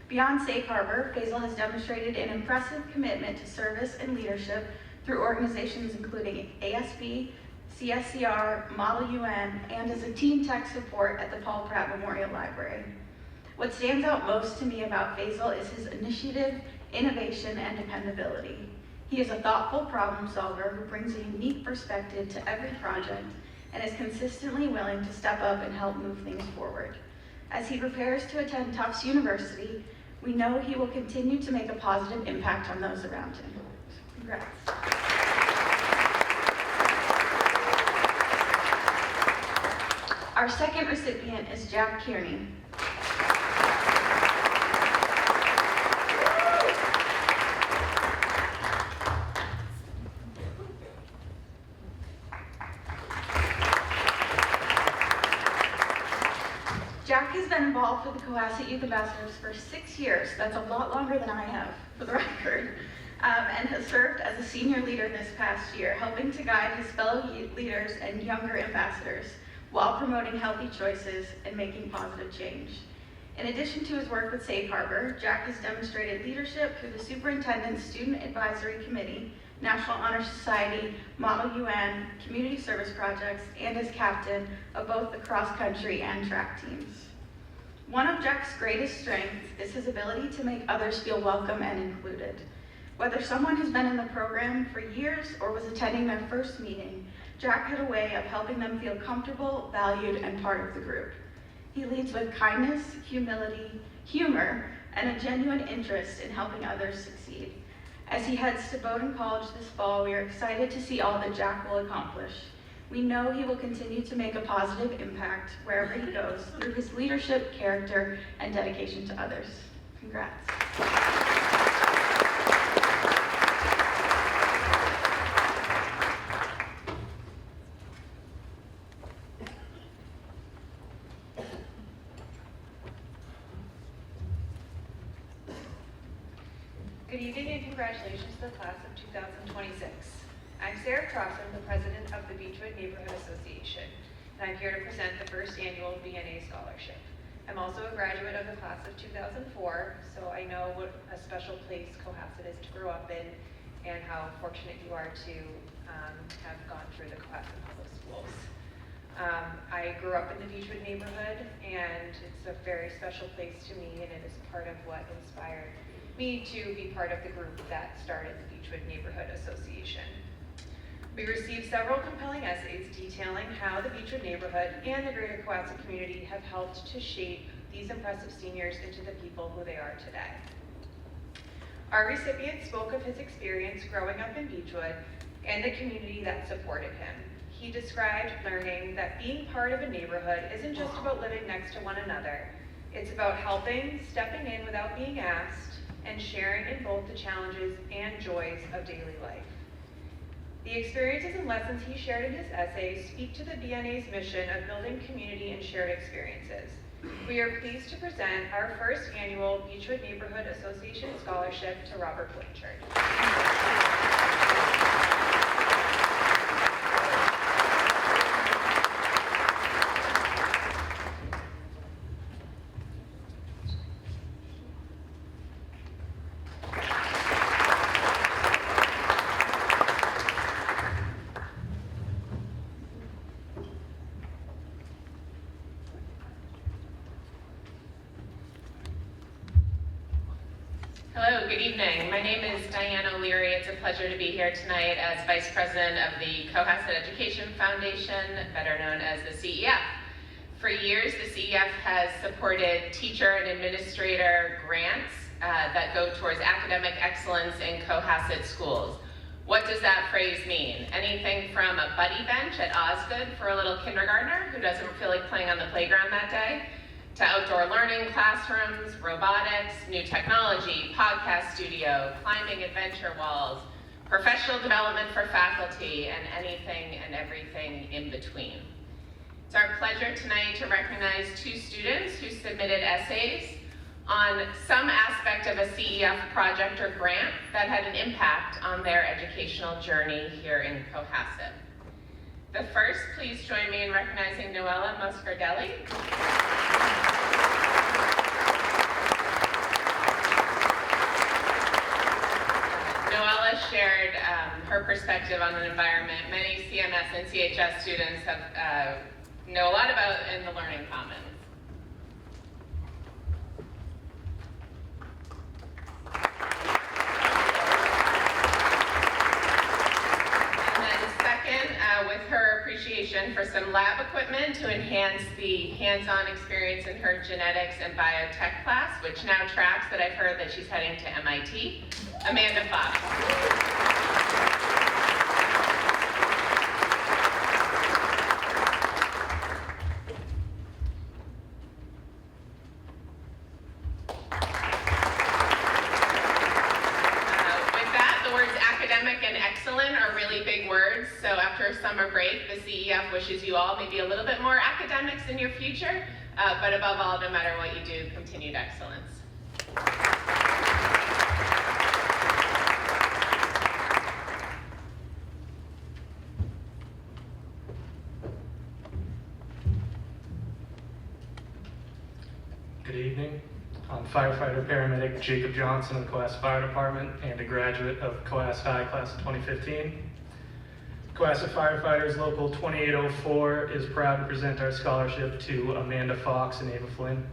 Speaker 6: Beyond Safe Harbor, Faisal has demonstrated an impressive commitment to service and leadership through organizations including ASB, CSCR, Model UN, and as a teen tech support at the Paul Pratt Memorial Library. What stands out most to me about Faisal is his initiative, innovation, and dependability. He is a thoughtful problem solver who brings a unique perspective to every project and is consistently willing to step up and help move things forward. As he prepares to attend Tufts University,
Speaker 2: We know he will continue to make a positive impact on those around him. Congrats. Our second recipient is Jack Kearney. Jack has been involved with the Cohasset Youth Ambassadors for 6 years. That's a lot longer than I have, for the record, and has served as a senior leader this past year, helping to guide his fellow leaders and younger ambassadors while promoting healthy choices and making positive change. In addition to his work with Safe Harbor, Jack has demonstrated leadership through the Superintendent's Student Advisory Committee, National Honor Society, Model UN, Community Service Projects, and as captain of both the cross-country and track teams. One of Jack's greatest strengths is his ability to make others feel welcome and included. Whether someone has been in the program for years or was attending their first meeting, Jack had a way of helping them feel comfortable, valued, and part of the group. He leads with kindness, humility, humor, and a genuine interest in helping others succeed. As he heads to Bowdoin College this fall, we are excited to see all that Jack will accomplish. We know he will continue to make a positive impact wherever he goes through his leadership, character, and dedication to others. Congrats.
Speaker 3: Good evening and congratulations to the class of 2026. I'm Sarah Crossan, the president of the Beechwood Neighborhood Association, and I'm here to present the first annual BNA Scholarship. I'm also a graduate of the class of 2004, so I know what a special place Cohasset is to grow up in and how fortunate you are to have gone through the Cohasset Public Schools. I grew up in the Beechwood neighborhood, and it's a very special place to me, and it is part of what inspired me to be part of the group that started the Beechwood Neighborhood Association. We received several compelling essays detailing how the Beechwood neighborhood and the greater Cohasset community have helped to shape these impressive seniors into the people who they are today. Our recipient spoke of his experience growing up in Beechwood and the community that supported him. He described learning that being part of a neighborhood isn't just about living next to one another. It's about helping, stepping in without being asked, and sharing in both the challenges and joys of daily life. The experiences and lessons he shared in his essays speak to the BNA's mission of building community and shared experiences. We are pleased to present our first annual Beechwood Neighborhood Association Scholarship to Robert Blanchard.
Speaker 4: Hello, good evening. My name is Diane O'Leary. It's a pleasure to be here tonight as Vice President of the Cohasset Education Foundation, better known as the CEF. For years, the CEF has supported teacher and administrator grants that go towards academic excellence in Cohasset schools. What does that phrase mean? Anything from a buddy bench at Osgood for a little kindergartner who doesn't feel like playing on the playground that day, to outdoor learning classrooms, robotics, new technology, podcast studio, climbing adventure walls, professional development for faculty, and anything and everything in between. It's our pleasure tonight to recognize 2 students who submitted essays on some aspect of a CEF project or grant that had an impact on their educational journey here in Cohasset. The first, please join me in recognizing Noella Moscardelli. Noella shared her perspective on an environment many CMS and CHS students have know a lot about in the Learning Commons. And then second, with her appreciation application for some lab equipment to enhance the hands-on experience in her genetics and biotech class, which now tracks that I've heard that she's heading to MIT. Amanda Fox. So after summer break, the CEF wishes you all maybe a little bit more academics in your future, but above all, no matter what you do, continued excellence.
Speaker 5: Good evening. I'm firefighter paramedic Jacob Johnson of the Cohasset Fire Department and a graduate of Cohasset High class of 2015. Cohasset Firefighters Local 2804 is proud to present our scholarship to Amanda Fox and Ava Flynn.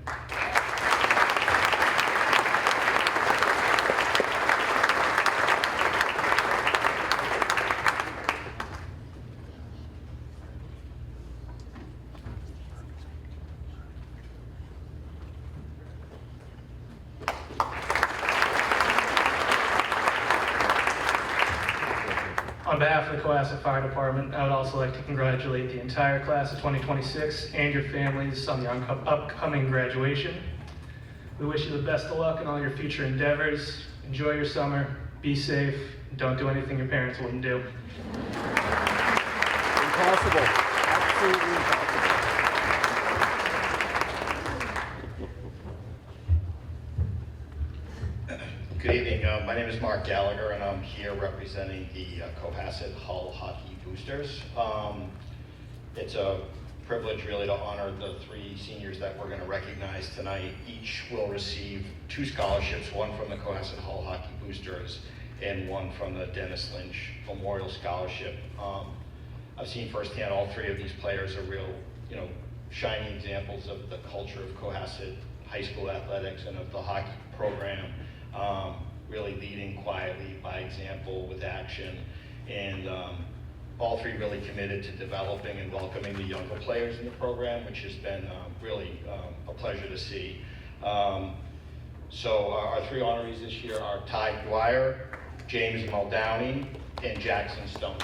Speaker 5: On behalf of the Cohasset Fire Department, I would also like to congratulate the entire class of 2026 and your families on the upcoming graduation. We wish you the best of luck in all your future endeavors. Enjoy your summer, be safe, and don't do anything your parents wouldn't do.
Speaker 7: Impossible. Absolutely impossible.
Speaker 8: Good evening. My name is Mark Gallagher, and I'm here representing the Cohasset Hull Hockey Boosters. It's a privilege really to honor the three seniors that we're going to recognize tonight. Each will receive 2 scholarships, one from the Cohasset Hull Hockey Boosters and one from the Dennis Lynch Memorial Scholarship. I've seen firsthand all 3 of these players are real, shining examples of the culture of Cohasset high school athletics and of the hockey program. Really leading quietly by example with action, and all 3 really committed to developing and welcoming the younger players in the program, which has been really a pleasure to see. So our 3 honorees this year are Ty Dwyer, James Muldowney, and Jackson Stone.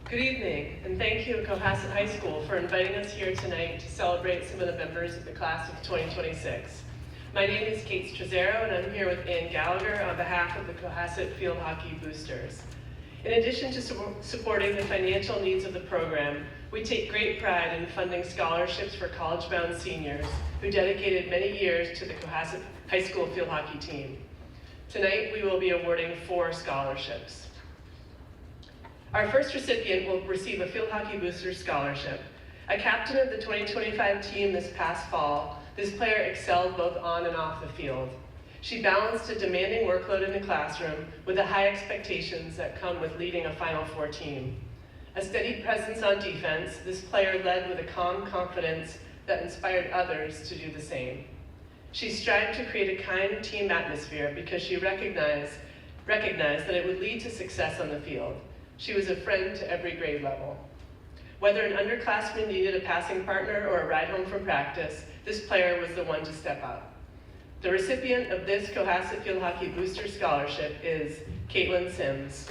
Speaker 24: Good evening, and thank you, Cohasset High School, for inviting us here tonight to celebrate some of the members of the class of 2026. My name is Kate Struzero, and I'm here with Ann Gallagher on behalf of the Cohasset Field Hockey Boosters. In addition to supporting the financial needs of the program, we take great pride in funding scholarships for college-bound seniors who dedicated many years to the Cohasset High School field hockey team. Tonight, we will be awarding 4 scholarships. Our first recipient will receive a Field Hockey Boosters Scholarship. A captain of the 2025 team this past fall, this player excelled both on and off the field. She balanced a demanding workload in the classroom with the high expectations that come with leading a Final Four team. A steady presence on defense, this player led with a calm confidence that inspired others to do the same. She strived to create a kind team atmosphere because she recognized that it would lead to success on the field. She was a friend to every grade level. Whether an underclassman needed a passing partner or a ride home from practice, this player was the one to step up. The recipient of this Cohasset Field Hockey Booster Scholarship is Caitlin Sims.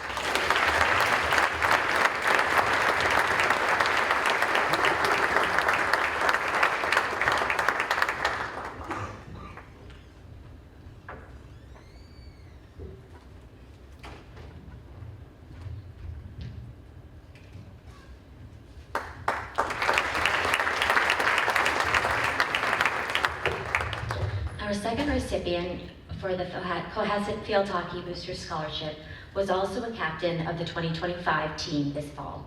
Speaker 9: second recipient for the Cohasset Field Hockey Booster Scholarship was also a captain of the 2025 team this fall.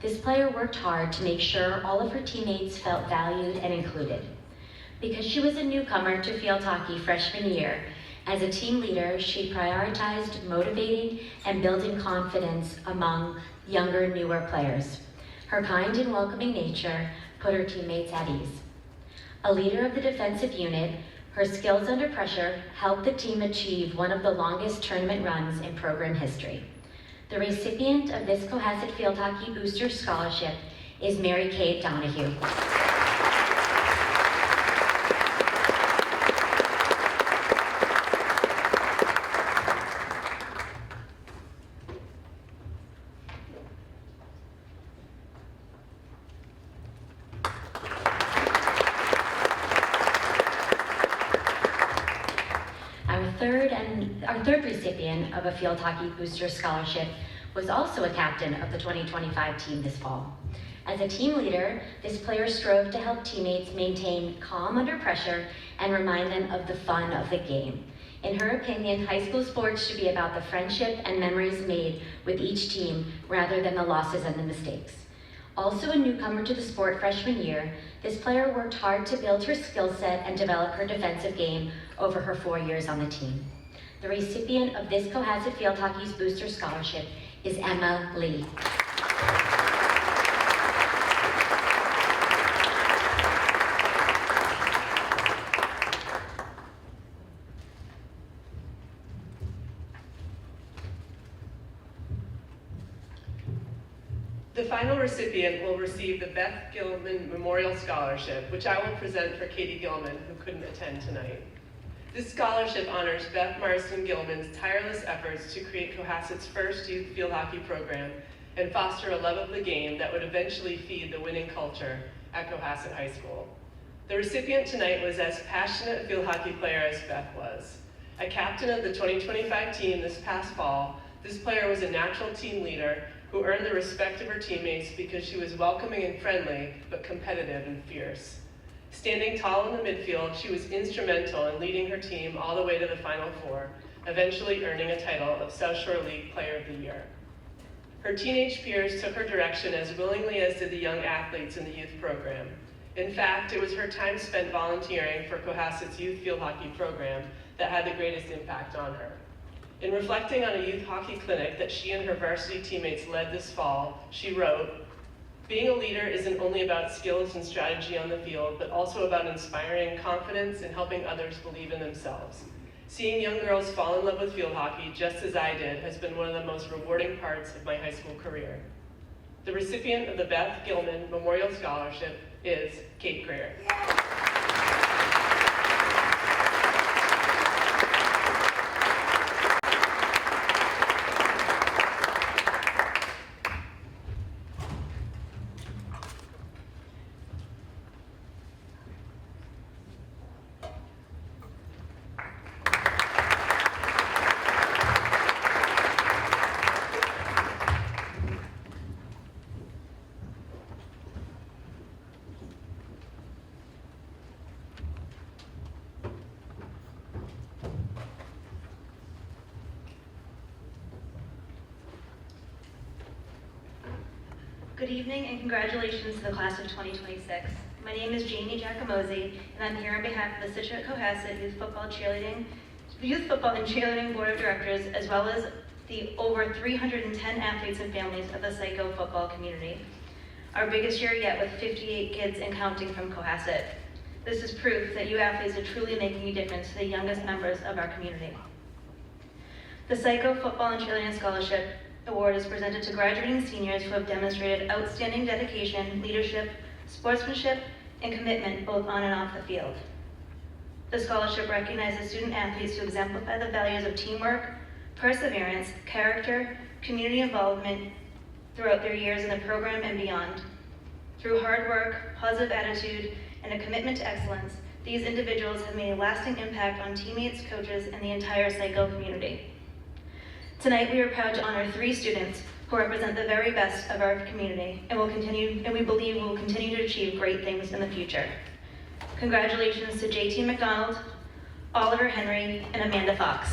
Speaker 9: This player worked hard to make sure all of her teammates felt valued and included. Because she was a newcomer to field hockey freshman year, as a team leader, she prioritized motivating and building confidence among younger, newer players. Her kind and welcoming nature put her teammates at ease. A leader of the defensive unit, her skills under pressure helped the team achieve one of the longest tournament runs in program history. The recipient of this Cohasset Field Hockey Booster Scholarship is Mary Kate Donahue. Our third recipient of a Field Hockey Booster Scholarship was also a captain of the 2025 team this fall. As a team leader, this player strove to help teammates maintain calm under pressure and remind them of the fun of the game. In her opinion, high school sports should be about the friendship and memories made with each team rather than the losses and the mistakes. Also a newcomer to the sport freshman year, this player worked hard to build her skill set and develop her defensive game over her 4 years on the team. The recipient of this Cohasset Field Hockey's Booster Scholarship is Emma Lee.
Speaker 24: The final recipient will receive the Beth Gilman Memorial Scholarship, which I will present for Katie Gilman, who couldn't attend tonight. This scholarship honors Beth Marston Gilman's tireless efforts to create Cohasset's first youth field hockey program and foster a love of the game that would eventually feed the winning culture at Cohasset High School. The recipient tonight was as passionate a field hockey player as Beth was. A captain of the 2025 team this past fall, this player was a natural team leader who earned the respect of her teammates because she was welcoming and friendly, but competitive and fierce. Standing tall in the midfield, she was instrumental in leading her team all the way to the Final Four, eventually earning a title of South Shore League Player of the Year. Her teenage peers took her direction as willingly as did the young athletes in the youth program. In fact, it was her time spent volunteering for Cohasset's youth field hockey program that had the greatest impact on her. In reflecting on a youth hockey clinic that she and her varsity teammates led this fall, she wrote, "Being a leader isn't only about skills and strategy on the field, but also about inspiring confidence and helping others believe in themselves. Seeing young girls fall in love with field hockey, just as I did, has been one of the most rewarding parts of my high school career." The recipient of the Beth Gilman Memorial Scholarship is Kate Greer.
Speaker 12: Good evening and congratulations to the class of 2026. My name is Jamie Giacomosi and I'm here on behalf of the Situate Cohasset Youth Football and Cheerleading Board of Directors, as well as the over 310 athletes and families of the Psycho football community. Our biggest year yet with 58 kids and counting from Cohasset. This is proof that you athletes are truly making a difference to the youngest members of our community. The Psycho Football and Cheerleading Scholarship Award is presented to graduating seniors who have demonstrated outstanding dedication, leadership, sportsmanship, and commitment both on and off the field. The scholarship recognizes student athletes who exemplify the values of teamwork, perseverance, character, community involvement throughout their years in the program and beyond. Through hard work, positive attitude, and a commitment to excellence, these individuals have made a lasting impact on teammates, coaches, and the entire Psycho community. Tonight, we are proud to honor 3 students who represent the very best of our community and we believe will continue to achieve great things in the future. Congratulations to JT McDonald, Oliver Henry, and Amanda Fox.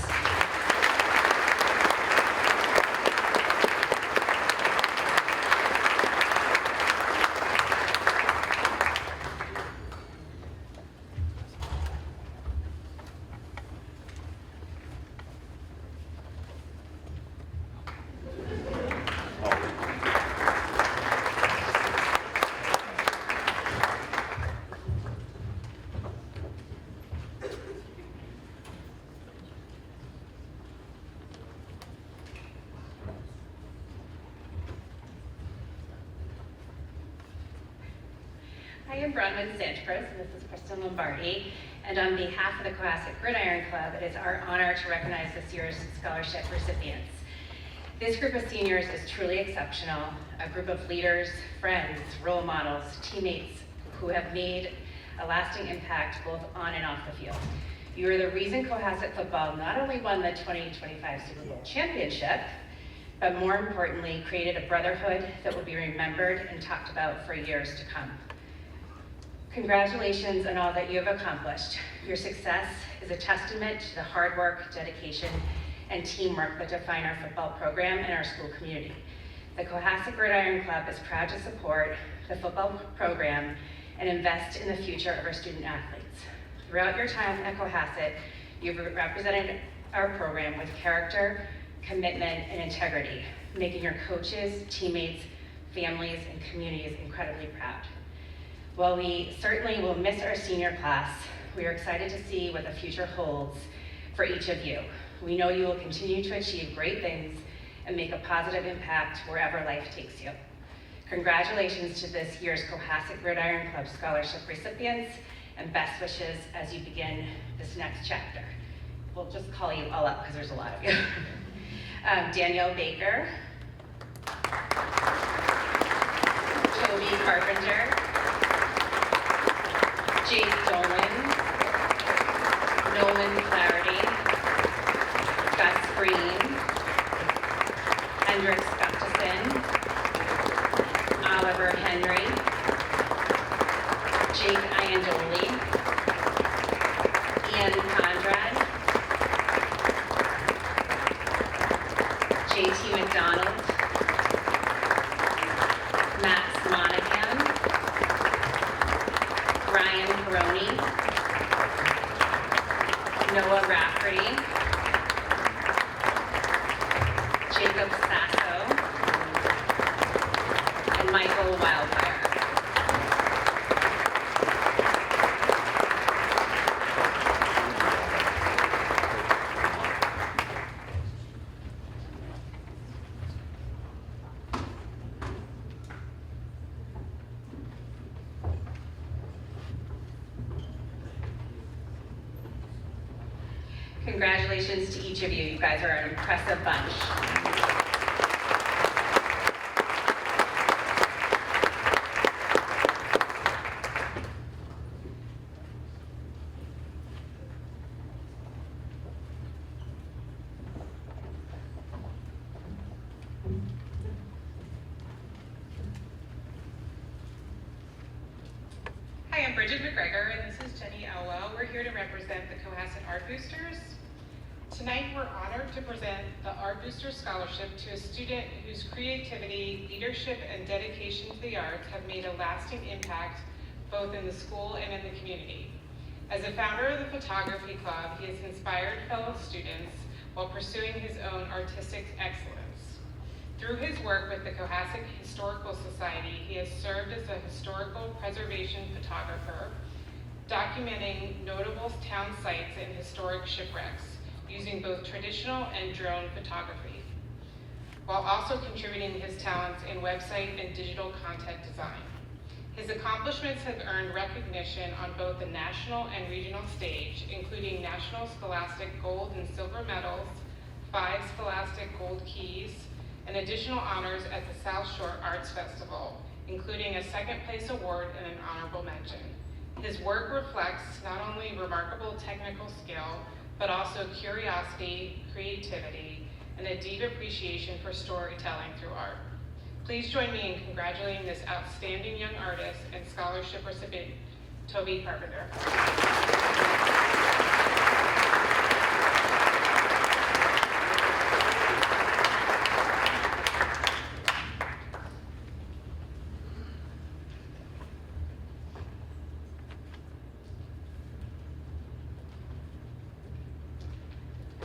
Speaker 13: I am Bronwyn Santapros, and this is Kristen Lombardi. And on behalf of the Cohasset Gridiron Club, it is our honor to recognize this year's scholarship recipients. This group of seniors is truly exceptional, a group of leaders, friends, role models, teammates who have made a lasting impact both on and off the field. You are the reason Cohasset football not only won the 2025 Super Bowl championship, but more importantly, created a brotherhood that will be remembered and talked about for years to come. Congratulations on all that you have accomplished. Your success is a testament to the hard work, dedication, and teamwork that define our football program and our school community. The Cohasset Gridiron Club is proud to support the football program and invest in the future of our student athletes. Throughout your time at Cohasset, you've represented our program with character, commitment, and integrity, making your coaches, teammates, families, and communities incredibly proud. While we certainly will miss our senior class, we are excited to see what the future holds for each of you. We know you will continue to achieve great things and make a positive impact wherever life takes you. Congratulations to this year's Cohasset Gridiron Club Scholarship recipients, and best wishes as you begin this next chapter. We'll just call you all up because there's a lot of you. Danielle Baker, Toby Carpenter, Jake Dolan, Nolan Clarity, Gus Green, Hendrix Gustafson, Oliver Henry, Jake Iandoli, Ian Conrad, JT McDonald, Max Monaghan, Ryan Peroni, Noah Rafferty, Jacob Sasso, and Michael Wildfire. Congratulations to each of you. You guys are an impressive bunch.
Speaker 4: Hi, I'm Bridget McGregor, and this is Jenny Elwell. We're here to represent the Cohasset Art Boosters. Tonight, we're honored to present the Art Booster Scholarship to a student whose creativity, leadership, and dedication to the arts have made a lasting impact both in the school and in the community. As a founder of the Photography Club, he has inspired fellow students while pursuing his own artistic excellence. Through his work with the Cohasset Historical Society, he has served as a historical preservation photographer, documenting notable town sites and historic shipwrecks, using both traditional and drone photography, while also contributing his talents in website and digital content design. His accomplishments have earned recognition on both the national and regional stage, including National Scholastic Gold and Silver medals, 5 Scholastic Gold Keys, and additional honors at the South Shore Arts Festival, including a second place award and an honorable mention. His work reflects not only remarkable technical skill, but also curiosity, creativity, and a deep appreciation for storytelling through art. Please join me in congratulating this outstanding young artist and scholarship recipient, Toby Carpenter.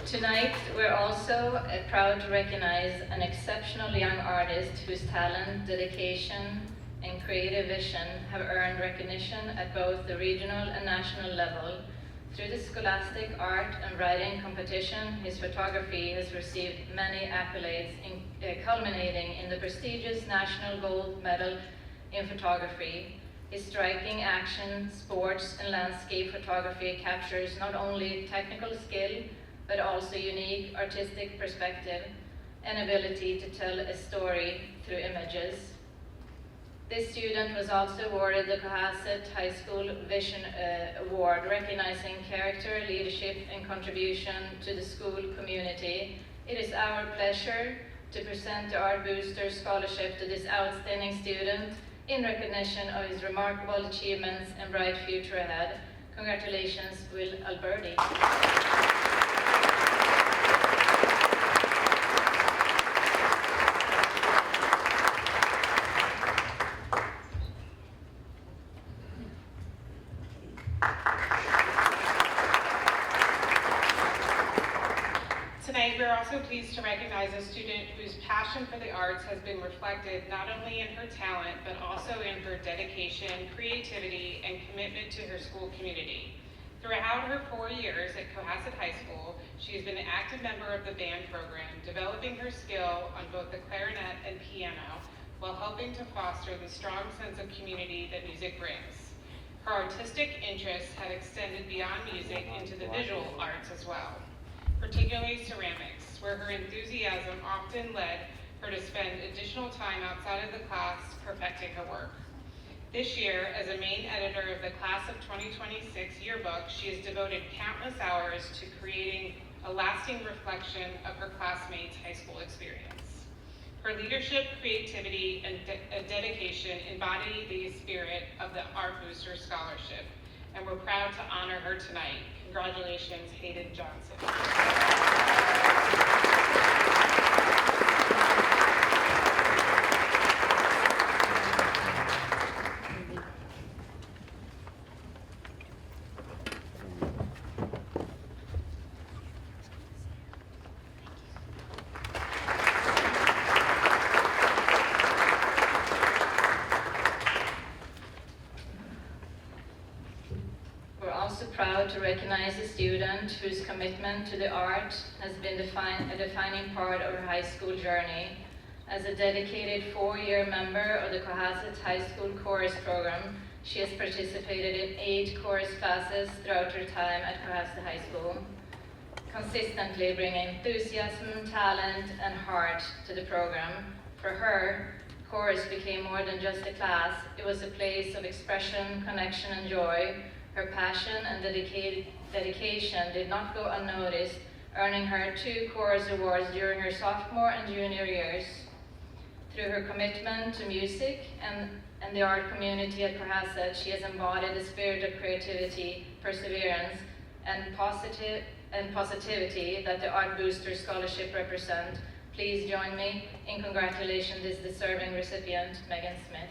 Speaker 14: Tonight, we're also proud to recognize an exceptional young artist whose talent, dedication, and creative vision have earned recognition at both the regional and national level. Through the scholastic art and writing competition, his photography has received many accolades, culminating in the prestigious National Gold Medal in Photography. His striking action, sports, and landscape photography captures not only technical skill, but also unique artistic perspective and ability to tell a story through images. This student was also awarded the Cohasset High School Vision Award, recognizing character, leadership, and contribution to the school community. It is our pleasure to present the Art Booster Scholarship to this outstanding student in recognition of his remarkable achievements and bright future ahead. Congratulations, Will Alberti.
Speaker 15: Tonight, we're also pleased to recognize a student whose passion for the arts has been reflected not only in her talent, but also in her dedication, creativity, and commitment to her school community. Throughout her 4 years at Cohasset High School, she has been an active member of the band program, developing her skill on both the clarinet and piano, while helping to foster the strong sense of community that music brings. Her artistic interests have extended beyond music into the visual arts as well, particularly ceramics, where her enthusiasm often led her to spend additional time outside of the class perfecting her work. This year, as a main editor of the Class of 2026 yearbook, she has devoted countless hours to creating a lasting reflection of her classmates' high school experience. Her leadership, creativity, and dedication embody the spirit of the Art Booster Scholarship, and we're proud to honor her tonight. Congratulations, Hayden Johnson.
Speaker 14: We're also proud to recognize a student whose commitment to the art has been a defining part of her high school journey. As a dedicated 4-year member of the Cohasset High School Chorus Program, she has participated in 8 chorus classes throughout her time at Cohasset High School, consistently bringing enthusiasm, talent, and heart to the program. For her, chorus became more than just a class. It was a place of expression, connection, and joy. Her passion and dedication did not go unnoticed, earning her 2 chorus awards during her sophomore and junior years. Through her commitment to music and the art community at Cohasset, she has embodied the spirit of creativity, perseverance, and positivity that the Art Booster Scholarship represents. Please join me in congratulating this deserving recipient, Megan Smith.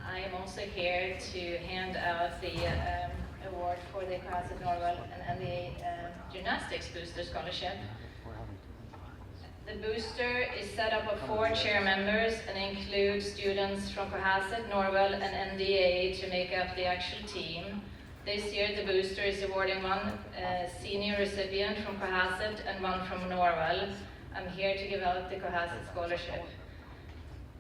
Speaker 14: I am also here to hand out the award for the Cohasset Norwell and the Gymnastics Booster Scholarship. The booster is set up of 4 chair members and includes students from Cohasset, Norwell, and NDA to make up the actual team. This year, the booster is awarding 1 senior recipient from Cohasset and 1 from Norwell. I'm here to give out the Cohasset Scholarship.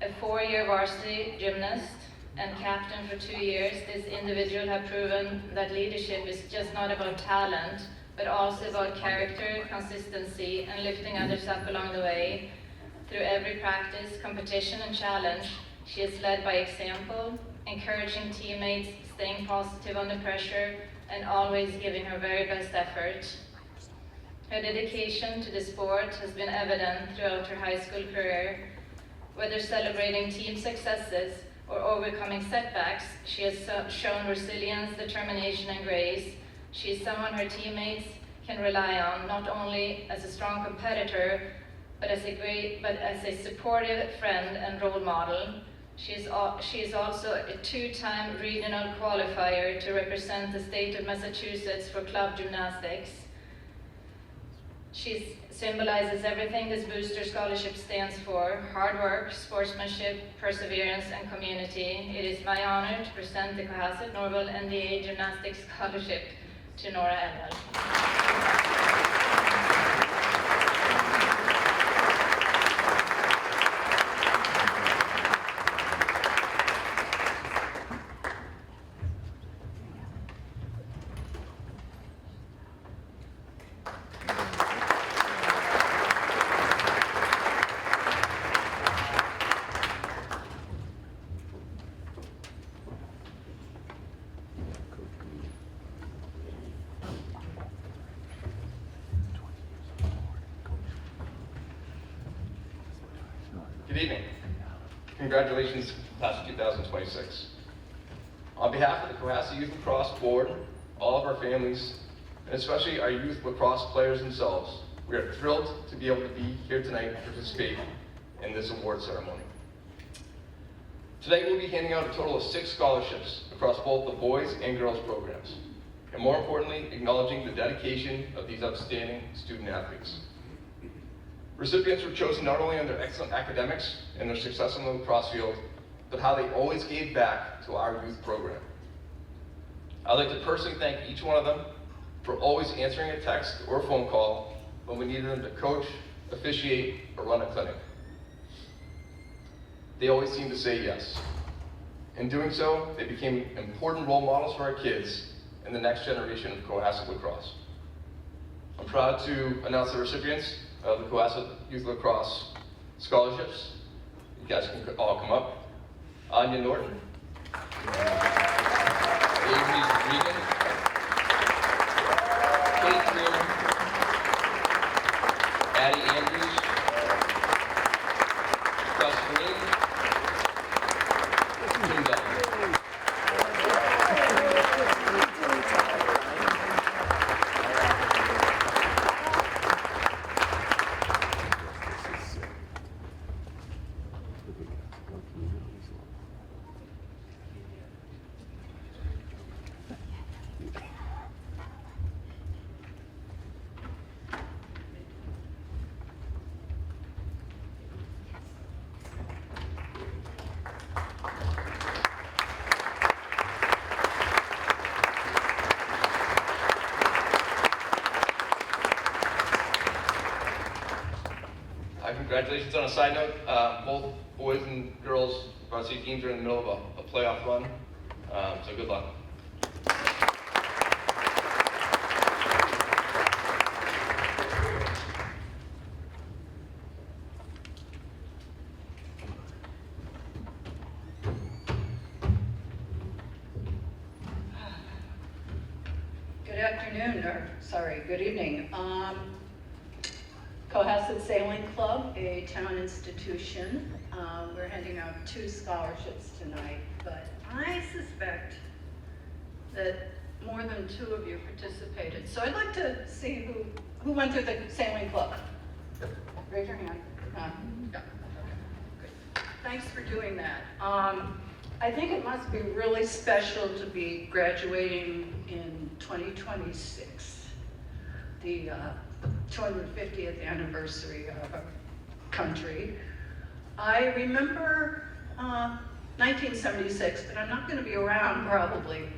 Speaker 14: A 4-year varsity gymnast and captain for 2 years, this individual has proven that leadership is just not about talent, but also about character, consistency, and lifting others up along the way. Through every practice, competition, and challenge, she has led by example, encouraging teammates, staying positive under pressure, and always giving her very best effort. Her dedication to the sport has been evident throughout her high school career. Whether celebrating team successes or overcoming setbacks, she has shown resilience, determination, and grace. She is someone her teammates can rely on, not only as a strong competitor, but as a supportive friend and role model. She is also a two-time regional qualifier to represent the state of Massachusetts for club gymnastics. She symbolizes everything this Booster Scholarship stands for: hard work, sportsmanship, perseverance, and community. It is my honor to present the Cohasset Norval NDA Gymnastics Scholarship to Nora Edwell.
Speaker 16: Good evening. Congratulations, class of 2026. On behalf of the Cohasset Youth Lacrosse Board, all of our families, and especially our youth lacrosse players themselves, we are thrilled to be able to be here tonight to participate in this award ceremony. Today we'll be handing out a total of 6 scholarships across both the boys and girls programs, and more importantly, acknowledging the dedication of these outstanding student athletes. Recipients were chosen not only on their excellent academics and their success on the lacrosse field, but how they always gave back to our youth program. I'd like to personally thank each one of them for always answering a text or a phone call when we needed them to coach, officiate, or run a clinic. They always seemed to say yes. In doing so, they became important role models for our kids and the next generation of Cohasset lacrosse. I'm proud to announce the recipients of the Cohasset Youth Lacrosse Scholarships. You guys can all come up. Anya Norton, Avery Regan, Kate Freeman, Addie Andrews, Gus Green, Jim Dunn. Congratulations. On a side note, both boys and girls varsity teams are in the middle of a playoff run, so good luck.
Speaker 17: Good afternoon, or sorry, good evening. Cohasset Sailing Club, a town institution. We're handing out 2 scholarships tonight, but I suspect that more than 2 of you participated. So I'd like to see who went through the sailing club. Raise your hand. Yeah. Okay. Good. Thanks for doing that. I think it must be really special to be graduating in 2026. The 250th anniversary of our country. I remember 1976, but I'm not going to be around probably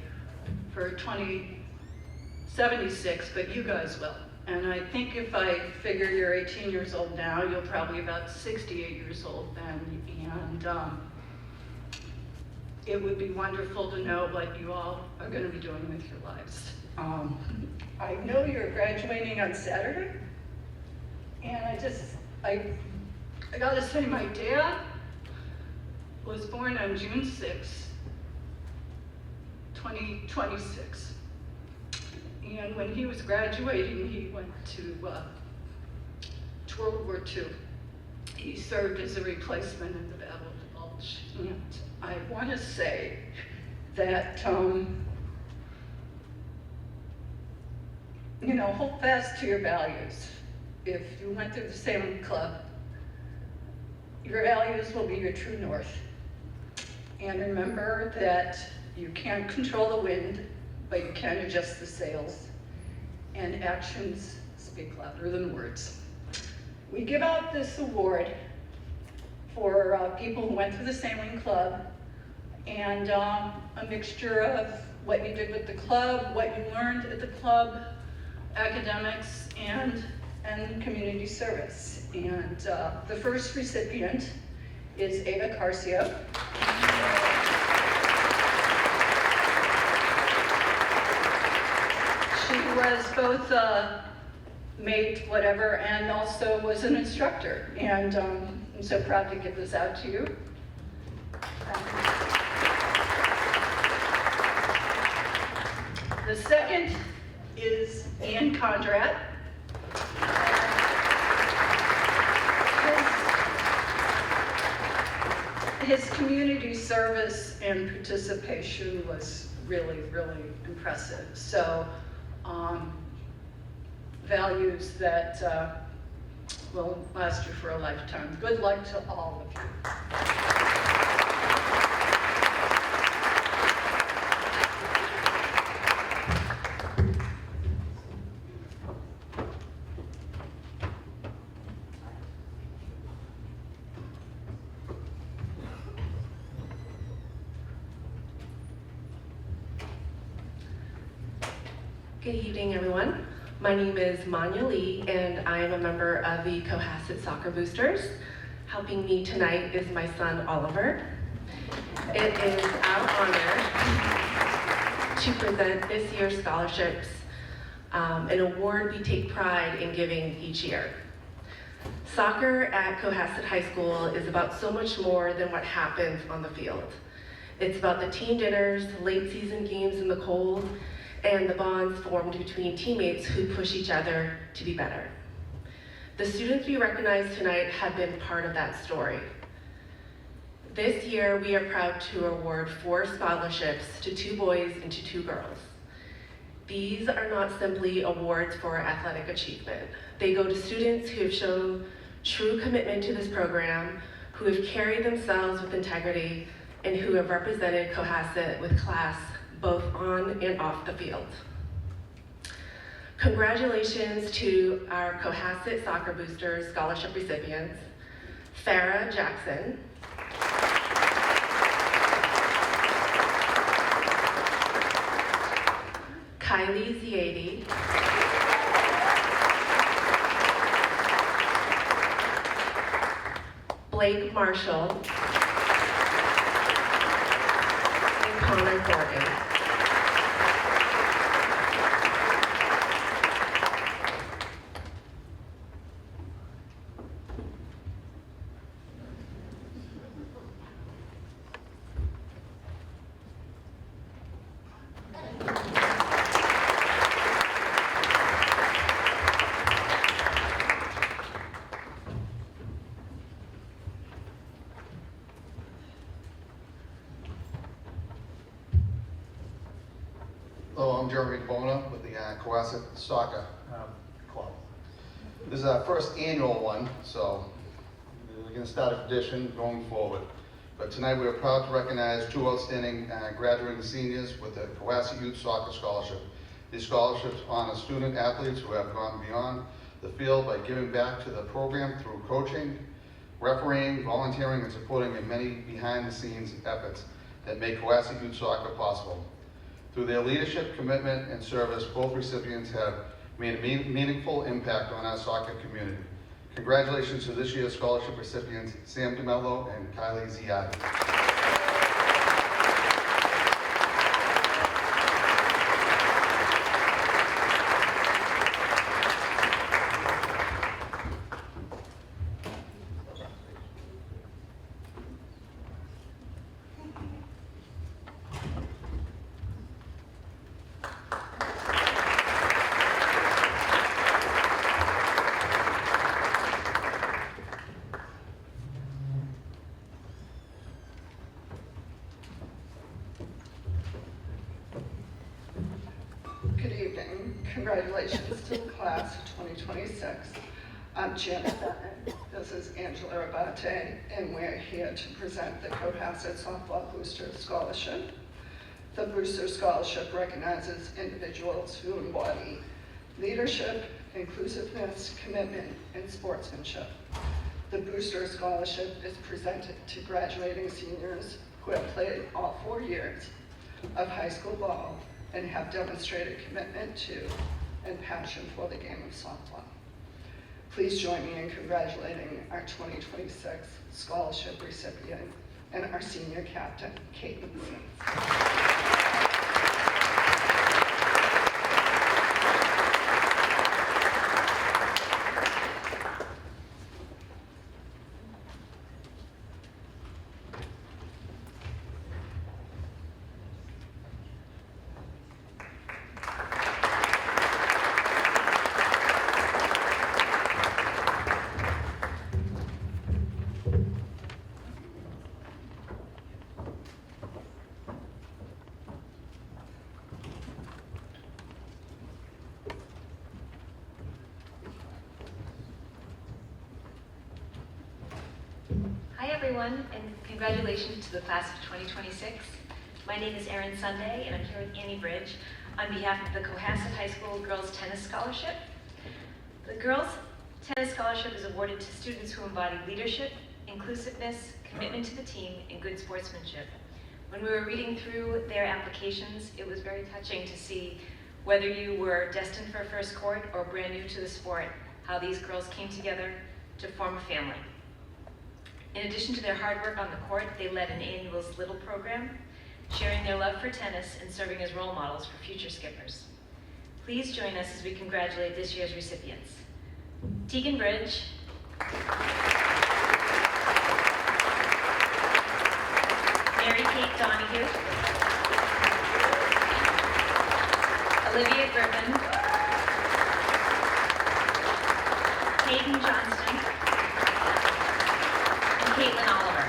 Speaker 17: for 2076, but you guys will. And I think if I figure you're 18 years old now, you're probably about 68 years old then. And it would be wonderful to know what you all are going to be doing with your lives. I know you're graduating on Saturday, and I gotta say, my dad was born on June 6, 2026.
Speaker 18: And when he was graduating, he went to World War II. He served as a replacement in the Battle of the Bulge. And I want to say that, you know, hold fast to your values. If you went through the sailing club, your values will be your true north. And remember that you can't control the wind, but you can adjust the sails. And actions speak louder than words. We give out this award for people who went through the sailing club, and a mixture of what you did with the club, what you learned at the club, academics, and community service. And the first recipient is Ava Carcio. She was both maid, whatever, and also was an instructor. And I'm so proud to give this out to you. The second is Ian Condrat. His community service and participation was really, really impressive. So, values that will last you for a lifetime. Good luck to all of you.
Speaker 19: Good evening, everyone. My name is Manya Lee, and I am a member of the Cohasset Soccer Boosters. Helping me tonight is my son, Oliver. It is our honor to present this year's scholarships, an award we take pride in giving each year. Soccer at Cohasset High School is about so much more than what happens on the field. It's about the team dinners, late season games in the cold, and the bonds formed between teammates who push each other to be better. The students we recognize tonight have been part of that story. This year, we are proud to award 4 scholarships to 2 boys and to 2 girls. These are not simply awards for athletic achievement. They go to students who have shown true commitment to this program, who have carried themselves with integrity, and who have represented Cohasset with class both on and off the field. Congratulations to our Cohasset Soccer Boosters scholarship recipients, Farah Jackson, Kylie Ziadi, Blake Marshall, and Connor Gordon.
Speaker 20: Hello, I'm Jeremy Bona with the Cohasset Soccer Club. This is our first annual one, so we're going to start a tradition going forward. But tonight we are proud to recognize 2 outstanding graduating seniors with the Cohasset Youth Soccer Scholarship. These scholarships honor student athletes who have gone beyond the field by giving back to the program through coaching, refereeing, volunteering, and supporting the many behind-the-scenes efforts that make Cohasset Youth Soccer possible. Through their leadership, commitment, and service, both recipients have made a meaningful impact on our soccer community. Congratulations to this year's scholarship recipients, Sam DeMello and Kylie Ziadi.
Speaker 18: congratulations to the class of 2026. I'm Janet Bennett, this is Angela Rabate, and we're here to present the Cohasset Softball Booster Scholarship. The Booster Scholarship recognizes individuals who embody leadership, inclusiveness, commitment, and sportsmanship. The Booster Scholarship is presented to graduating seniors who have played all 4 years of high school ball and have demonstrated commitment to and passion for the game of softball. Please join me in congratulating our 2026 scholarship recipient and our senior captain, Caitlin Sims.
Speaker 1: Hi everyone, and congratulations to the class of 2026. My name is Erin Sunday, and I'm here with Annie Bridge on behalf of the Cohasset High School Girls Tennis Scholarship. The Girls Tennis Scholarship is awarded to students who embody leadership, inclusiveness, commitment to the team, and good sportsmanship. When we were reading through their applications, it was very touching to see whether you were destined for first court or brand new to the sport, how these girls came together to form a family. In addition to their hard work on the court, they led an annuals Little program, sharing their love for tennis and serving as role models for future skippers. Please join us as we congratulate this year's recipients. Tegan Bridge, Mary Kate Donahue, Olivia Griffin, Hayden Johnston, Caitlin Oliver.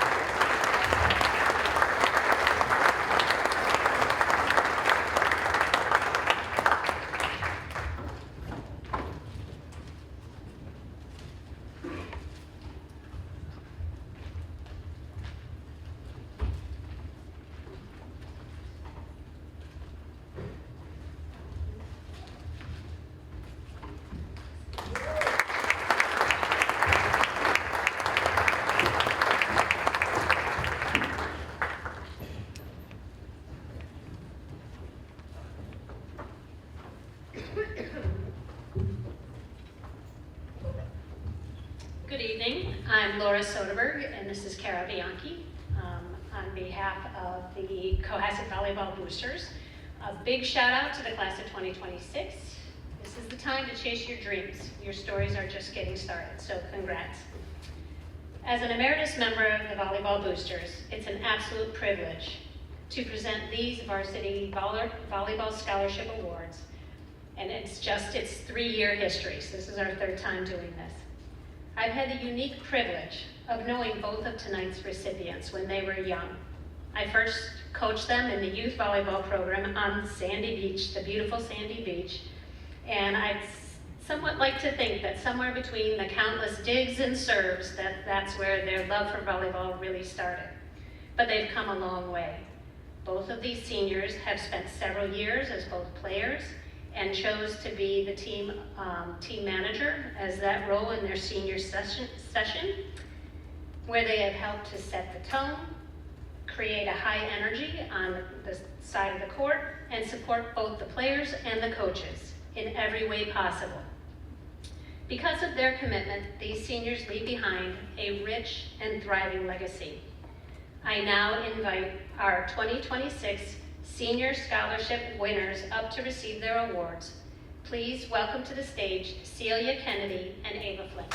Speaker 10: Good evening. I'm Laura Soderberg, and this is Cara Bianchi on behalf of the Cohasset Volleyball Boosters. A big shout out to the class of 2026. This is the time to chase your dreams. Your stories are just getting started, so congrats. As an emeritus member of the Volleyball Boosters, it's an absolute privilege to present these varsity volleyball scholarship awards, and it's 3-year history, so this is our 3rd time doing this. I've had the unique privilege of knowing both of tonight's recipients when they were young. I first coached them in the youth volleyball program on Sandy Beach, the beautiful Sandy Beach, and I'd somewhat like to think that somewhere between the countless digs and serves, that's where their love for volleyball really started. But they've come a long way. Both of these seniors have spent several years as both players and chose to be the team manager as that role in their senior session, where they have helped to set the tone, create a high energy on the side of the court, and support both the players and the coaches in every way possible. Because of their commitment, these seniors leave behind a rich and thriving legacy. I now invite our 2026 Senior Scholarship winners up to receive their awards. Please welcome to the stage Celia Kennedy and Ava Flynn.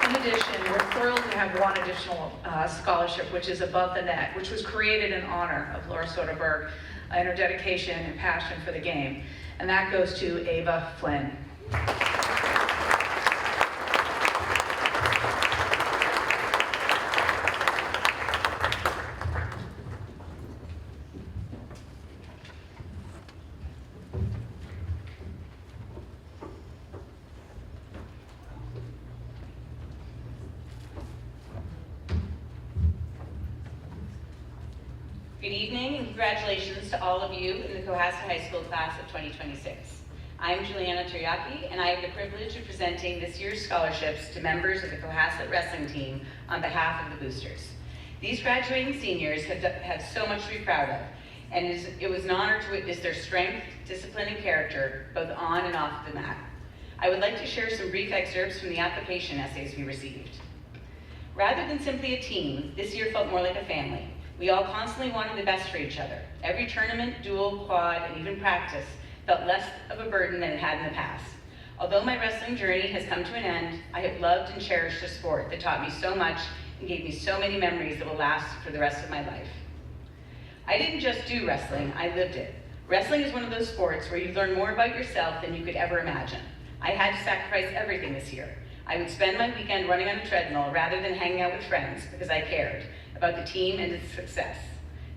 Speaker 11: In addition, we're thrilled to have one additional scholarship, which is Above the Net, which was created in honor of Laura Soderberg and her dedication and passion for the game. And that goes to Ava Flynn.
Speaker 13: Good evening and congratulations to all of you in the Cohasset High School class of 2026. I'm Juliana Teriyaki, and I have the privilege of presenting this year's scholarships to members of the Cohasset wrestling team on behalf of the boosters. These graduating seniors have so much to be proud of, and it was an honor to witness their strength, discipline, and character, both on and off the mat. I would like to share some brief excerpts from the application essays we received. Rather than simply a team, this year felt more like a family. We all constantly wanted the best for each other. Every tournament, duel, quad, and even practice felt less of a burden than it had in the past. Although my wrestling journey has come to an end, I have loved and cherished a sport that taught me so much and gave me so many memories that will last for the rest of my life. I didn't just do wrestling, I lived it. Wrestling is one of those sports where you learn more about yourself than you could ever imagine. I had to sacrifice everything this year. I would spend my weekend running on the treadmill rather than hanging out with friends because I cared about the team and its success.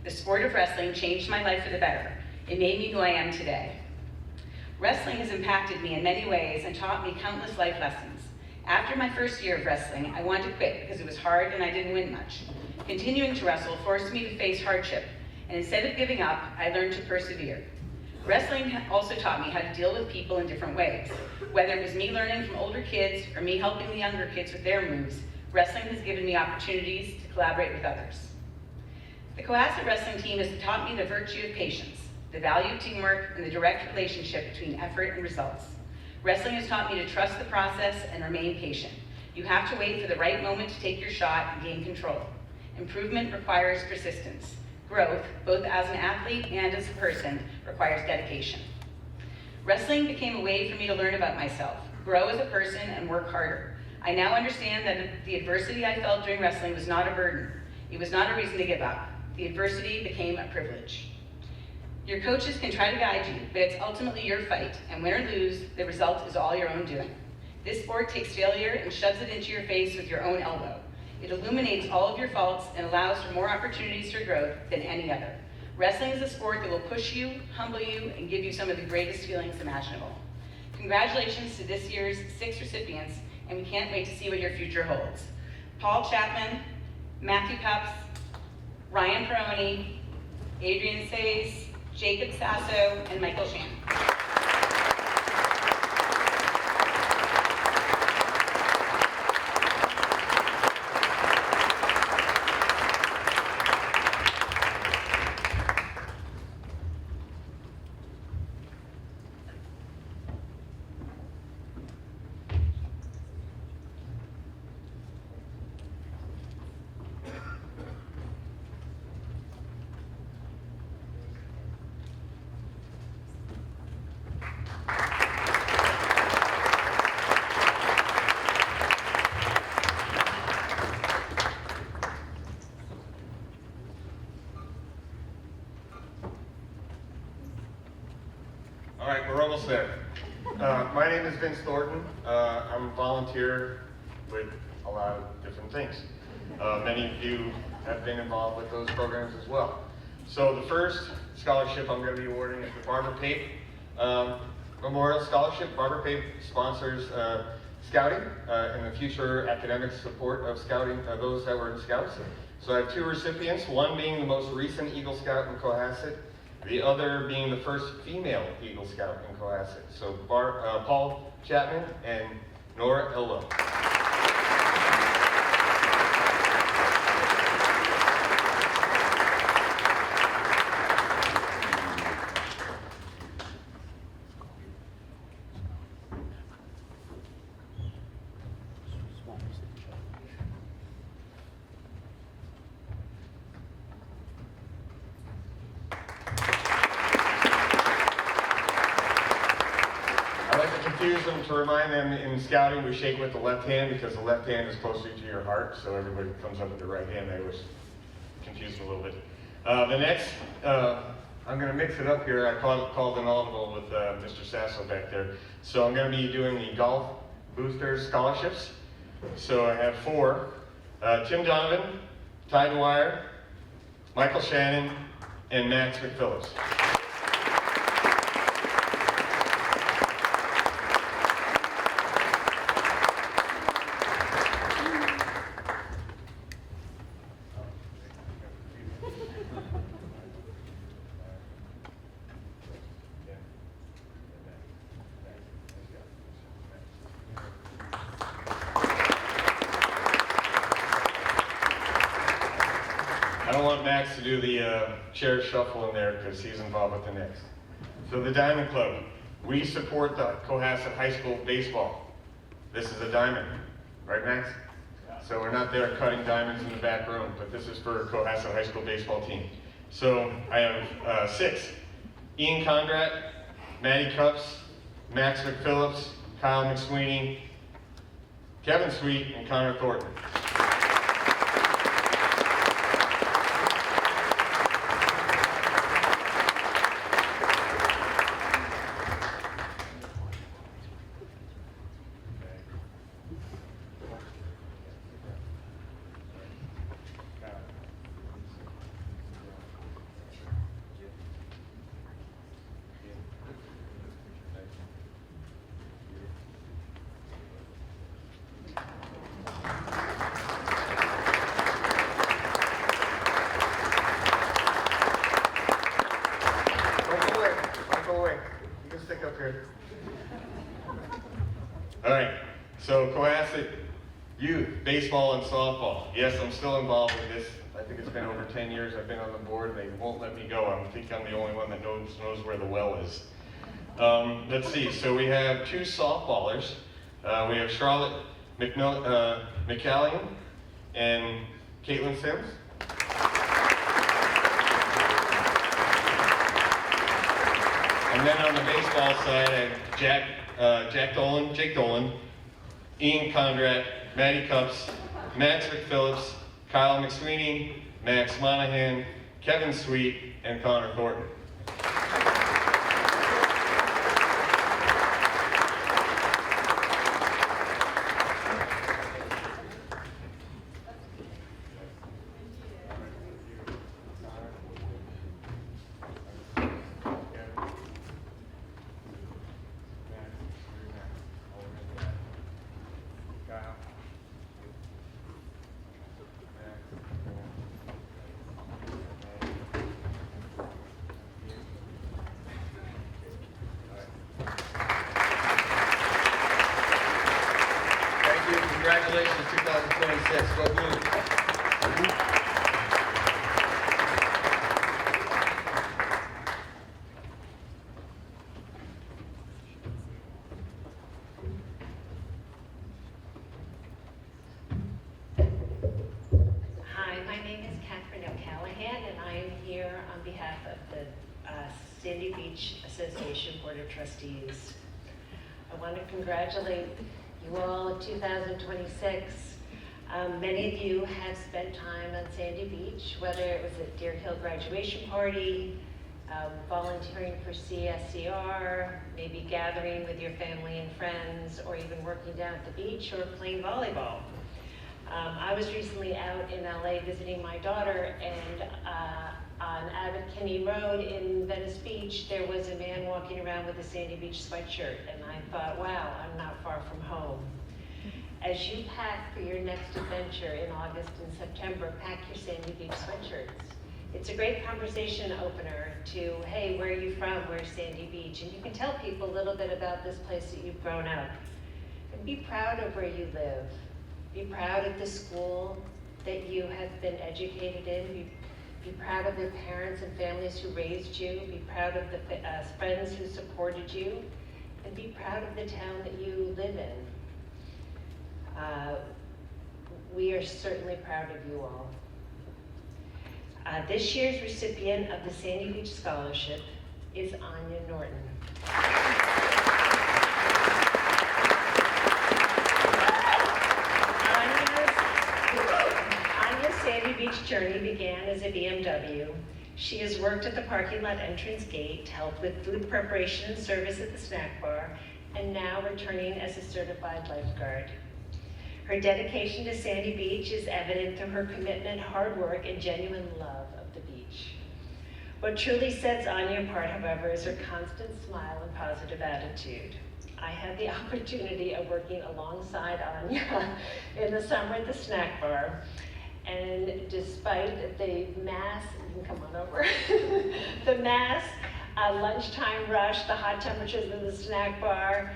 Speaker 13: The sport of wrestling changed my life for the better. It made me who I am today. Wrestling has impacted me in many ways and taught me countless life lessons. After my first year of wrestling, I wanted to quit because it was hard and I didn't win much. Continuing to wrestle forced me to face hardship, and instead of giving up, I learned to persevere. Wrestling also taught me how to deal with people in different ways. Whether it was me learning from older kids or me helping the younger kids with their moves, wrestling has given me opportunities to collaborate with others. The Cohasset wrestling team has taught me the virtue of patience, the value of teamwork, and the direct relationship between effort and results. Wrestling has taught me to trust the process and remain patient. You have to wait for the right moment to take your shot and gain control. Improvement requires persistence. Growth, both as an athlete and as a person, requires dedication. Wrestling became a way for me to learn about myself, grow as a person, and work harder. I now understand that the adversity I felt during wrestling was not a burden. It was not a reason to give up. The adversity became a privilege. Your coaches can try to guide you, but it's ultimately your fight, and win or lose, the result is all your own doing. This sport takes failure and shoves it into your face with your own elbow. It illuminates all of your faults and allows for more opportunities for growth than any other. Wrestling is a sport that will push you, humble you, and give you some of the greatest feelings imaginable. Congratulations to this year's 6 recipients, and we can't wait to see what your future holds. Paul Chapman, Matthew Cups, Ryan Peroni, Adrian Says, Jacob Sasso, and Michael Shan.
Speaker 6: All right, we're almost there. My name is Vince Thornton. I'm a volunteer with a lot of different things. Many of you have been involved with those programs as well. So the first scholarship I'm going to be awarding is the Barbara Pape Memorial Scholarship. Barbara Pape sponsors scouting and the future academic support of scouting, those that were in Scouts. So I have 2 recipients, one being the most recent Eagle Scout in Cohasset, the other being the first female Eagle Scout in Cohasset. So Paul Chapman and Nora Ello. To remind them, in scouting we shake with the left hand because the left hand is closer to your heart, so everybody comes up with the right hand. I was confused a little bit. The next, I'm going to mix it up here. I called an audible with Mr. Sasso back there. So I'm going to be doing the golf boosters scholarships. So I have 4. Tim Donovan, Ty Dwyer, Michael Shannon, and Max McPhillips. Max to do the chair shuffle in there because he's involved with the Knicks. So the Diamond Club, we support the Cohasset High School baseball. This is a diamond, right Max? So we're not there cutting diamonds in the back room, but this is for Cohasset High School baseball team. So I have 6. Ian Condrat, Maddie Cups, Max McPhillips, Kyle McSweeney, Kevin Sweet, and Connor Thornton. All right, so Cohasset youth, baseball and softball. Yes, I'm still involved with this. I think it's been over 10 years I've been on the board. They won't let me go. I think I'm the only one that knows where the well is. Let's see, so we have 2 softballers. We have Charlotte McCallion and Caitlin Sims. And then on the baseball side, I have Jake Dolan, Ian Condrat, Maddie Cups, Max McPhillips, Kyle McSweeney, Max Monahan, Kevin Sweet, and Connor Thornton. Congratulations, 2026. Go Blues.
Speaker 2: Hi, my name is Catherine O'Callahan, and I am here on behalf of the Sandy Beach Association Board of Trustees. I want to congratulate you all in 2026. Many of you have spent time on Sandy Beach, whether it was at Deer Hill graduation party, volunteering for CSCR, maybe gathering with your family and friends, or even working down at the beach or playing volleyball. I was recently out in LA visiting my daughter, and on Abbott Kinney Road in Venice Beach, there was a man walking around with a Sandy Beach sweatshirt, and I thought, wow, I'm not far from home. As you pack for your next adventure in August and September, pack your Sandy Beach sweatshirts. It's a great conversation opener to, hey, where are you from? Where's Sandy Beach? And you can tell people a little bit about this place that you've grown up. And be proud of where you live. Be proud of the school that you have been educated in. Be proud of the parents and families who raised you. Be proud of the friends who supported you. And be proud of the town that you live in. We are certainly proud of you all. This year's recipient of the Sandy Beach Scholarship is Anya Norton. Anya's Sandy Beach journey began as a BMW. She has worked at the parking lot entrance gate, helped with food preparation and service at the snack bar, and now returning as a certified lifeguard. Her dedication to Sandy Beach is evident through her commitment, hard work, and genuine love of the beach. What truly sets Anya apart, however, is her constant smile and positive attitude. I had the opportunity of working alongside Anya in the summer at the snack bar, and despite the mass, you can come on over, the mass lunchtime rush, the hot temperatures in the snack bar,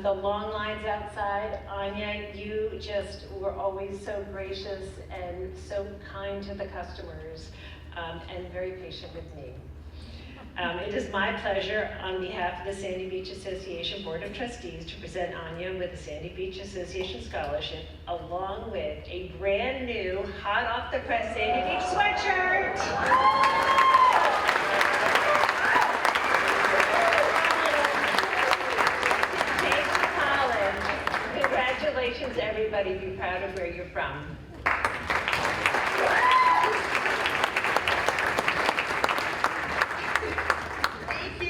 Speaker 2: the long lines outside, Anya, you just were always so gracious and so kind to the customers. and very patient with me. It is my pleasure on behalf of the Sandy Beach Association Board of Trustees to present Anya with the Sandy Beach Association Scholarship, along with a brand new, hot off the press Sandy Beach sweatshirt. Congratulations, everybody. Be proud of where you're from. Thank you.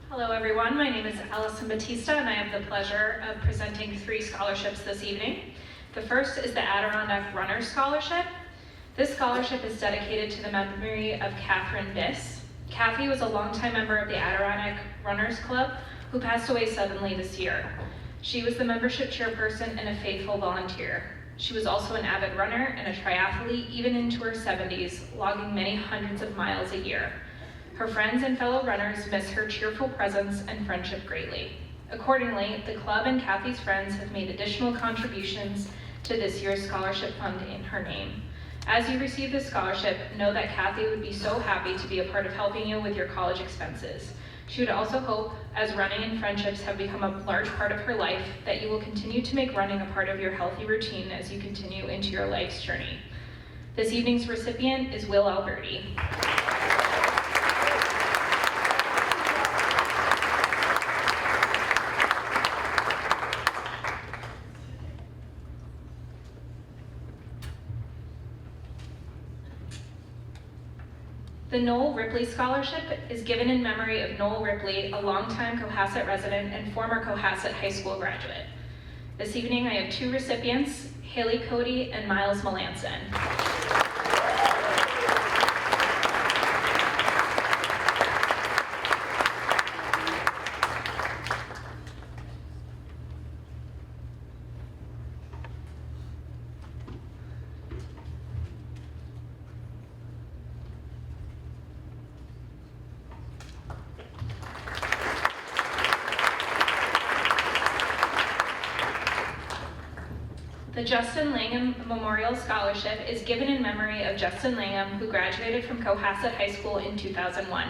Speaker 3: Hello everyone, my name is Allison Batista and I have the pleasure of presenting 3 scholarships this evening. The first is the Adirondack Runners Scholarship. This scholarship is dedicated to the memory of Catherine Biss. Kathy was a longtime member of the Adirondack Runners Club who passed away suddenly this year. She was the membership chairperson and a faithful volunteer. She was also an avid runner and a triathlete even into her 70s, logging many hundreds of miles a year. Her friends and fellow runners miss her cheerful presence and friendship greatly. Accordingly, the club and Kathy's friends have made additional contributions to this year's scholarship fund in her name. As you receive this scholarship, know that Kathy would be so happy to be a part of helping you with your college expenses. She would also hope, as running and friendships have become a large part of her life, that you will continue to make running a part of your healthy routine as you continue into your life's journey. This evening's recipient is Will Alberti. The Noel Ripley Scholarship is given in memory of Noel Ripley, a longtime Cohasset resident and former Cohasset High School graduate. This evening I have 2 recipients, Haley Cody and Miles Melanson. The Justin Langham Memorial Scholarship is given in memory of Justin Langham, who graduated from Cohasset High School in 2001.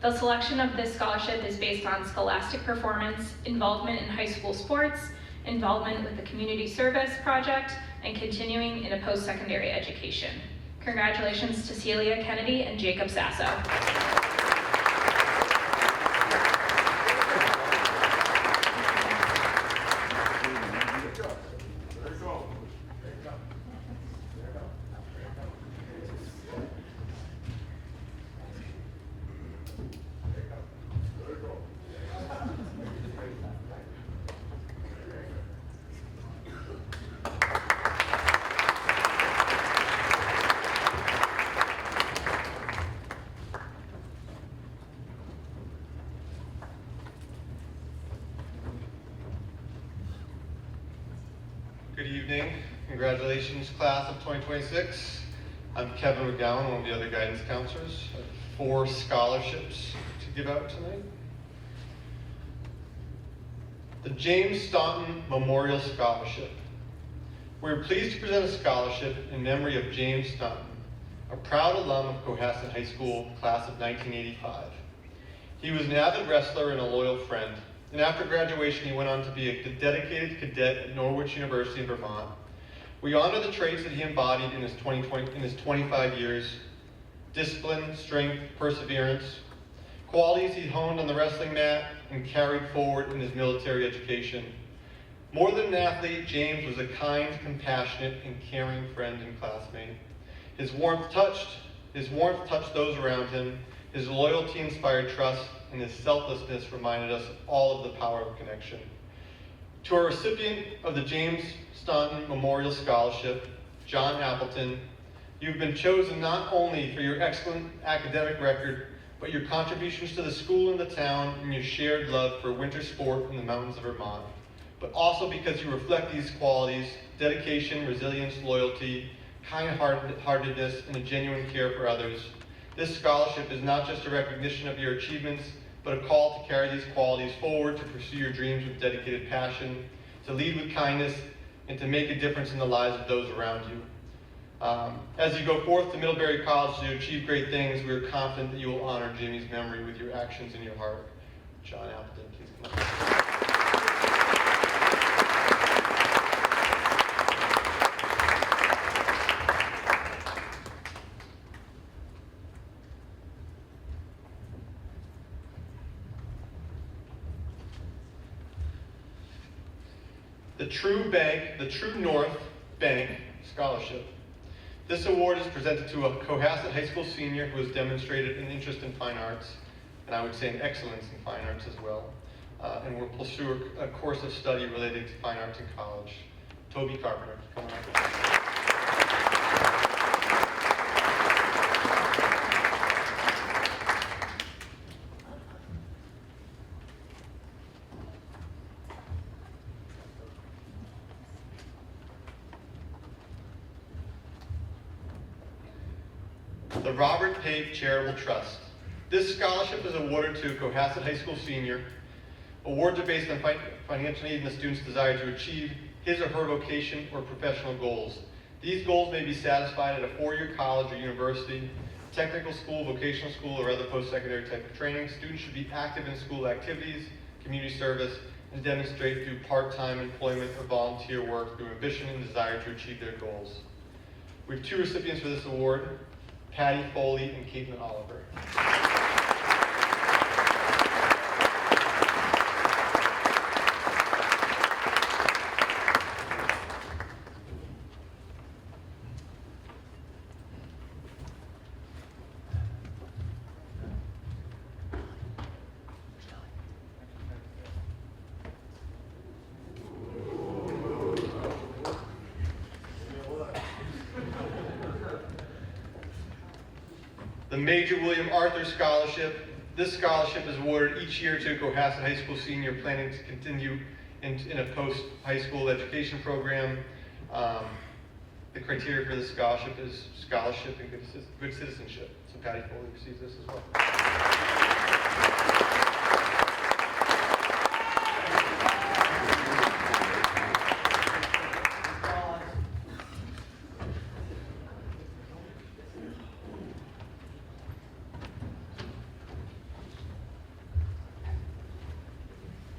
Speaker 3: The selection of this scholarship is based on scholastic performance, involvement in high school sports, involvement with the community service project, and continuing in a post-secondary education. Congratulations to Celia Kennedy and Jacob Sasso.
Speaker 6: Good evening. Congratulations, class of 2026. I'm Kevin McGowan, one of the other guidance counselors. I have 4 scholarships to give out tonight. The James Staunton Memorial Scholarship. We're pleased to present a scholarship in memory of James Staunton, a proud alum of Cohasset High School, class of 1985. He was an avid wrestler and a loyal friend. And after graduation, he went on to be a dedicated cadet at Norwich University in Vermont. We honor the traits that he embodied in his 25 years: discipline, strength, perseverance, qualities he honed on the wrestling mat and carried forward in his military education. More than an athlete, James was a kind, compassionate, and caring friend and classmate. His warmth touched those around him. His loyalty inspired trust, and his selflessness reminded us all of the power of connection. To our recipient of the James Staunton Memorial Scholarship, John Appleton, you've been chosen not only for your excellent academic record, but your contributions to the school and the town and your shared love for winter sport in the mountains of Vermont, but also because you reflect these qualities: dedication, resilience, loyalty,
Speaker 5: kind-heartedness, and a genuine care for others. This scholarship is not just a recognition of your achievements, but a call to carry these qualities forward, to pursue your dreams with dedicated passion, to lead with kindness, and to make a difference in the lives of those around you. As you go forth to Middlebury College to achieve great things, we are confident that you will honor Jimmy's memory with your actions and your heart. John Appleton, please come up. The True North Bank Scholarship. This award is presented to a Cohasset High School senior who has demonstrated an interest in fine arts, and I would say an excellence in fine arts as well, and will pursue a course of study related to fine arts in college. Toby Carpenter, come on up. The Robert Page Charitable Trust. This scholarship is awarded to a Cohasset High School senior. Awards are based on financial need and the student's desire to achieve his or her vocation or professional goals. These goals may be satisfied at a four-year college or university, technical school, vocational school, or other post-secondary type of training. Students should be active in school activities, community service, and demonstrate through part-time employment or volunteer work through ambition and desire to achieve their goals. We have two recipients for this award, Patty Foley and Caitlin Oliver. The Major William Arthur Scholarship. This scholarship is awarded each year to a Cohasset High School senior planning to continue in a post-high school education program. The criteria for this scholarship is scholarship and good citizenship. So Patty Foley receives this as well.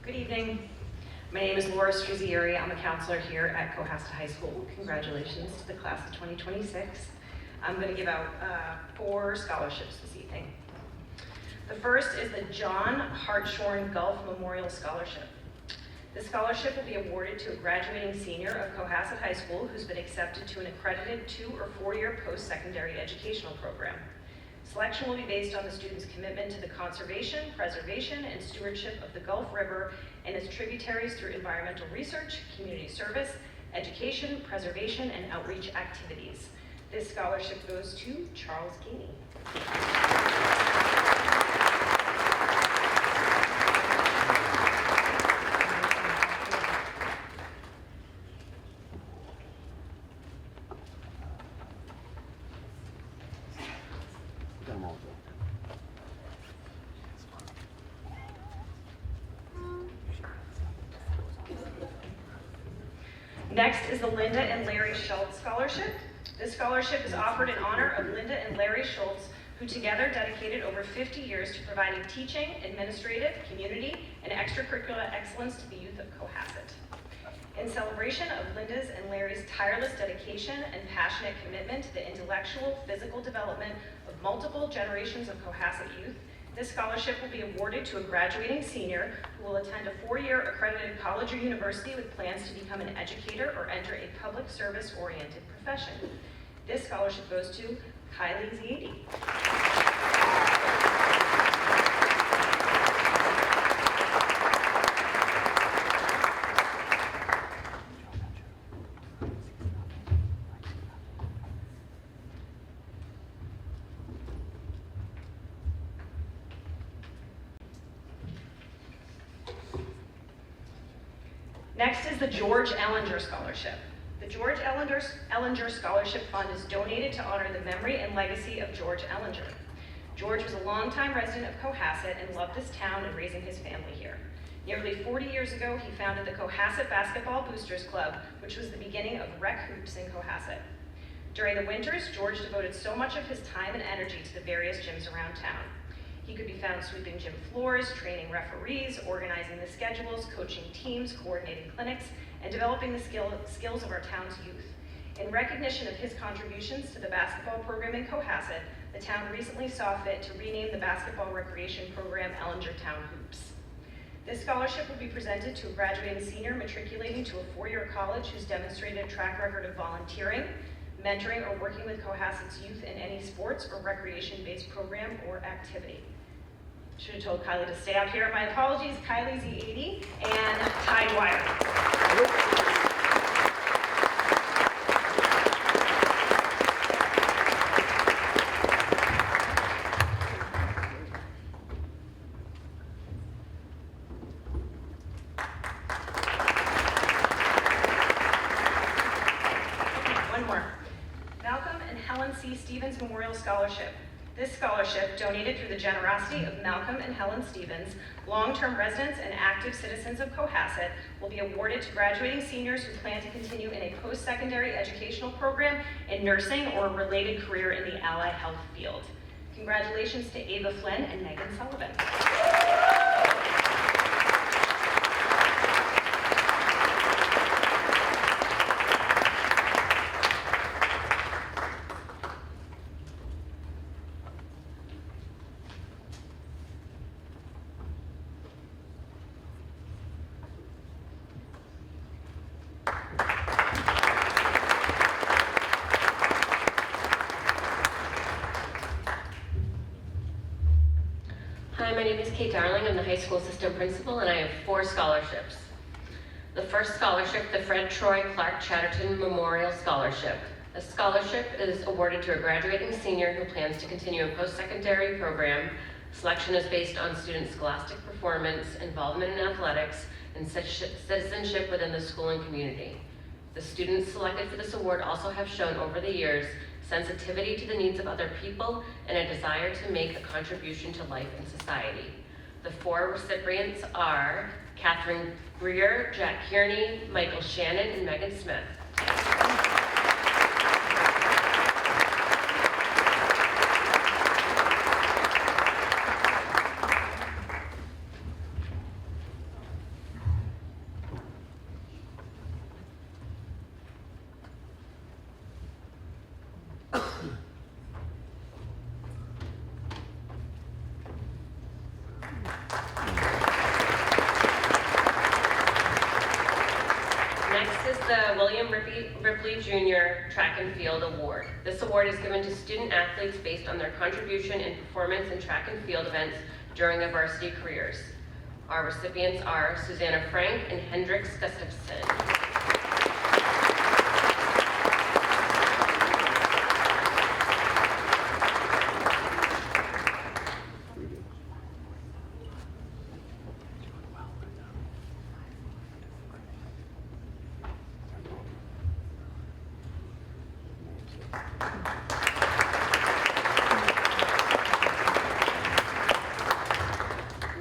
Speaker 21: Good evening. My name is Laura Struzzieri. I'm a counselor here at Cohasset High School. Congratulations to the class of 2026. I'm going to give out 4 scholarships this evening. The first is the John Hartshorn Gulf Memorial Scholarship. This scholarship will be awarded to a graduating senior of Cohasset High School who's been accepted to an accredited 2- or 4-year post-secondary educational program. Selection will be based on the student's commitment to the conservation, preservation, and stewardship of the Gulf River and its tributaries through environmental research, community service, education, preservation, and outreach activities. This scholarship goes to Charles Gainey. Next is the Linda and Larry Schultz Scholarship. This scholarship is offered in honor of Linda and Larry Schultz, who together dedicated over 50 years to providing teaching, administrative, community, and extracurricular excellence to the youth of Cohasset. In celebration of Linda's and Larry's tireless dedication and passionate commitment to the intellectual, physical development of multiple generations of Cohasset youth, this scholarship will be awarded to a graduating senior who will attend a 4-year accredited college or university with plans to become an educator or enter a public service-oriented profession. This scholarship goes to Kylie Ziadi. Next is the George Ellinger Scholarship. The
Speaker 7: The George Ellinger Scholarship Fund is donated to honor the memory and legacy of George Ellinger. George was a longtime resident of Cohasset and loved this town and raising his family here. Nearly 40 years ago, he founded the Cohasset Basketball Boosters Club, which was the beginning of rec hoops in Cohasset. During the winters, George devoted so much of his time and energy to the various gyms around town. He could be found sweeping gym floors, training referees, organizing the schedules, coaching teams, coordinating clinics, and developing the skills of our town's youth. In recognition of his contributions to the basketball program in Cohasset, the town recently saw fit to rename the basketball recreation program Ellinger Town Hoops. This scholarship will be presented to a graduating senior matriculating to a four-year college who's demonstrated a track record of volunteering, mentoring, or working with Cohasset's youth in any sports or recreation-based program or activity. Should have told Kylie to stay out here. My apologies, Kylie Z80 and Ty Dwyer. Memorial Scholarship. This scholarship, donated through the generosity of Malcolm and Helen Stevens, long-term residents and active citizens of Cohasset, will be awarded to graduating seniors who plan to continue in a post-secondary educational program in nursing or a related career in the allied health field. Congratulations to Ava Flynn and Megan Sullivan.
Speaker 8: Hi, my name is Kate Darling. I'm the high school assistant principal, and I have 4 scholarships. The first scholarship, the Fred Troy Clark Chatterton Memorial Scholarship. This scholarship is awarded to a graduating senior who plans to continue a post-secondary program. Selection is based on student scholastic performance, involvement in athletics, and citizenship within the school and community. The students selected for this award also have shown over the years sensitivity to the needs of other people, and a desire to make a contribution to life and society. The 4 recipients are Catherine Greer, Jack Kearney, Michael Shannon, and Megan Smith. Ripley Jr. Track and Field Award. This award is given to student athletes based on their contribution and performance in track and field events during their varsity careers. Our recipients are Susanna Frank and Hendrix Gustafson.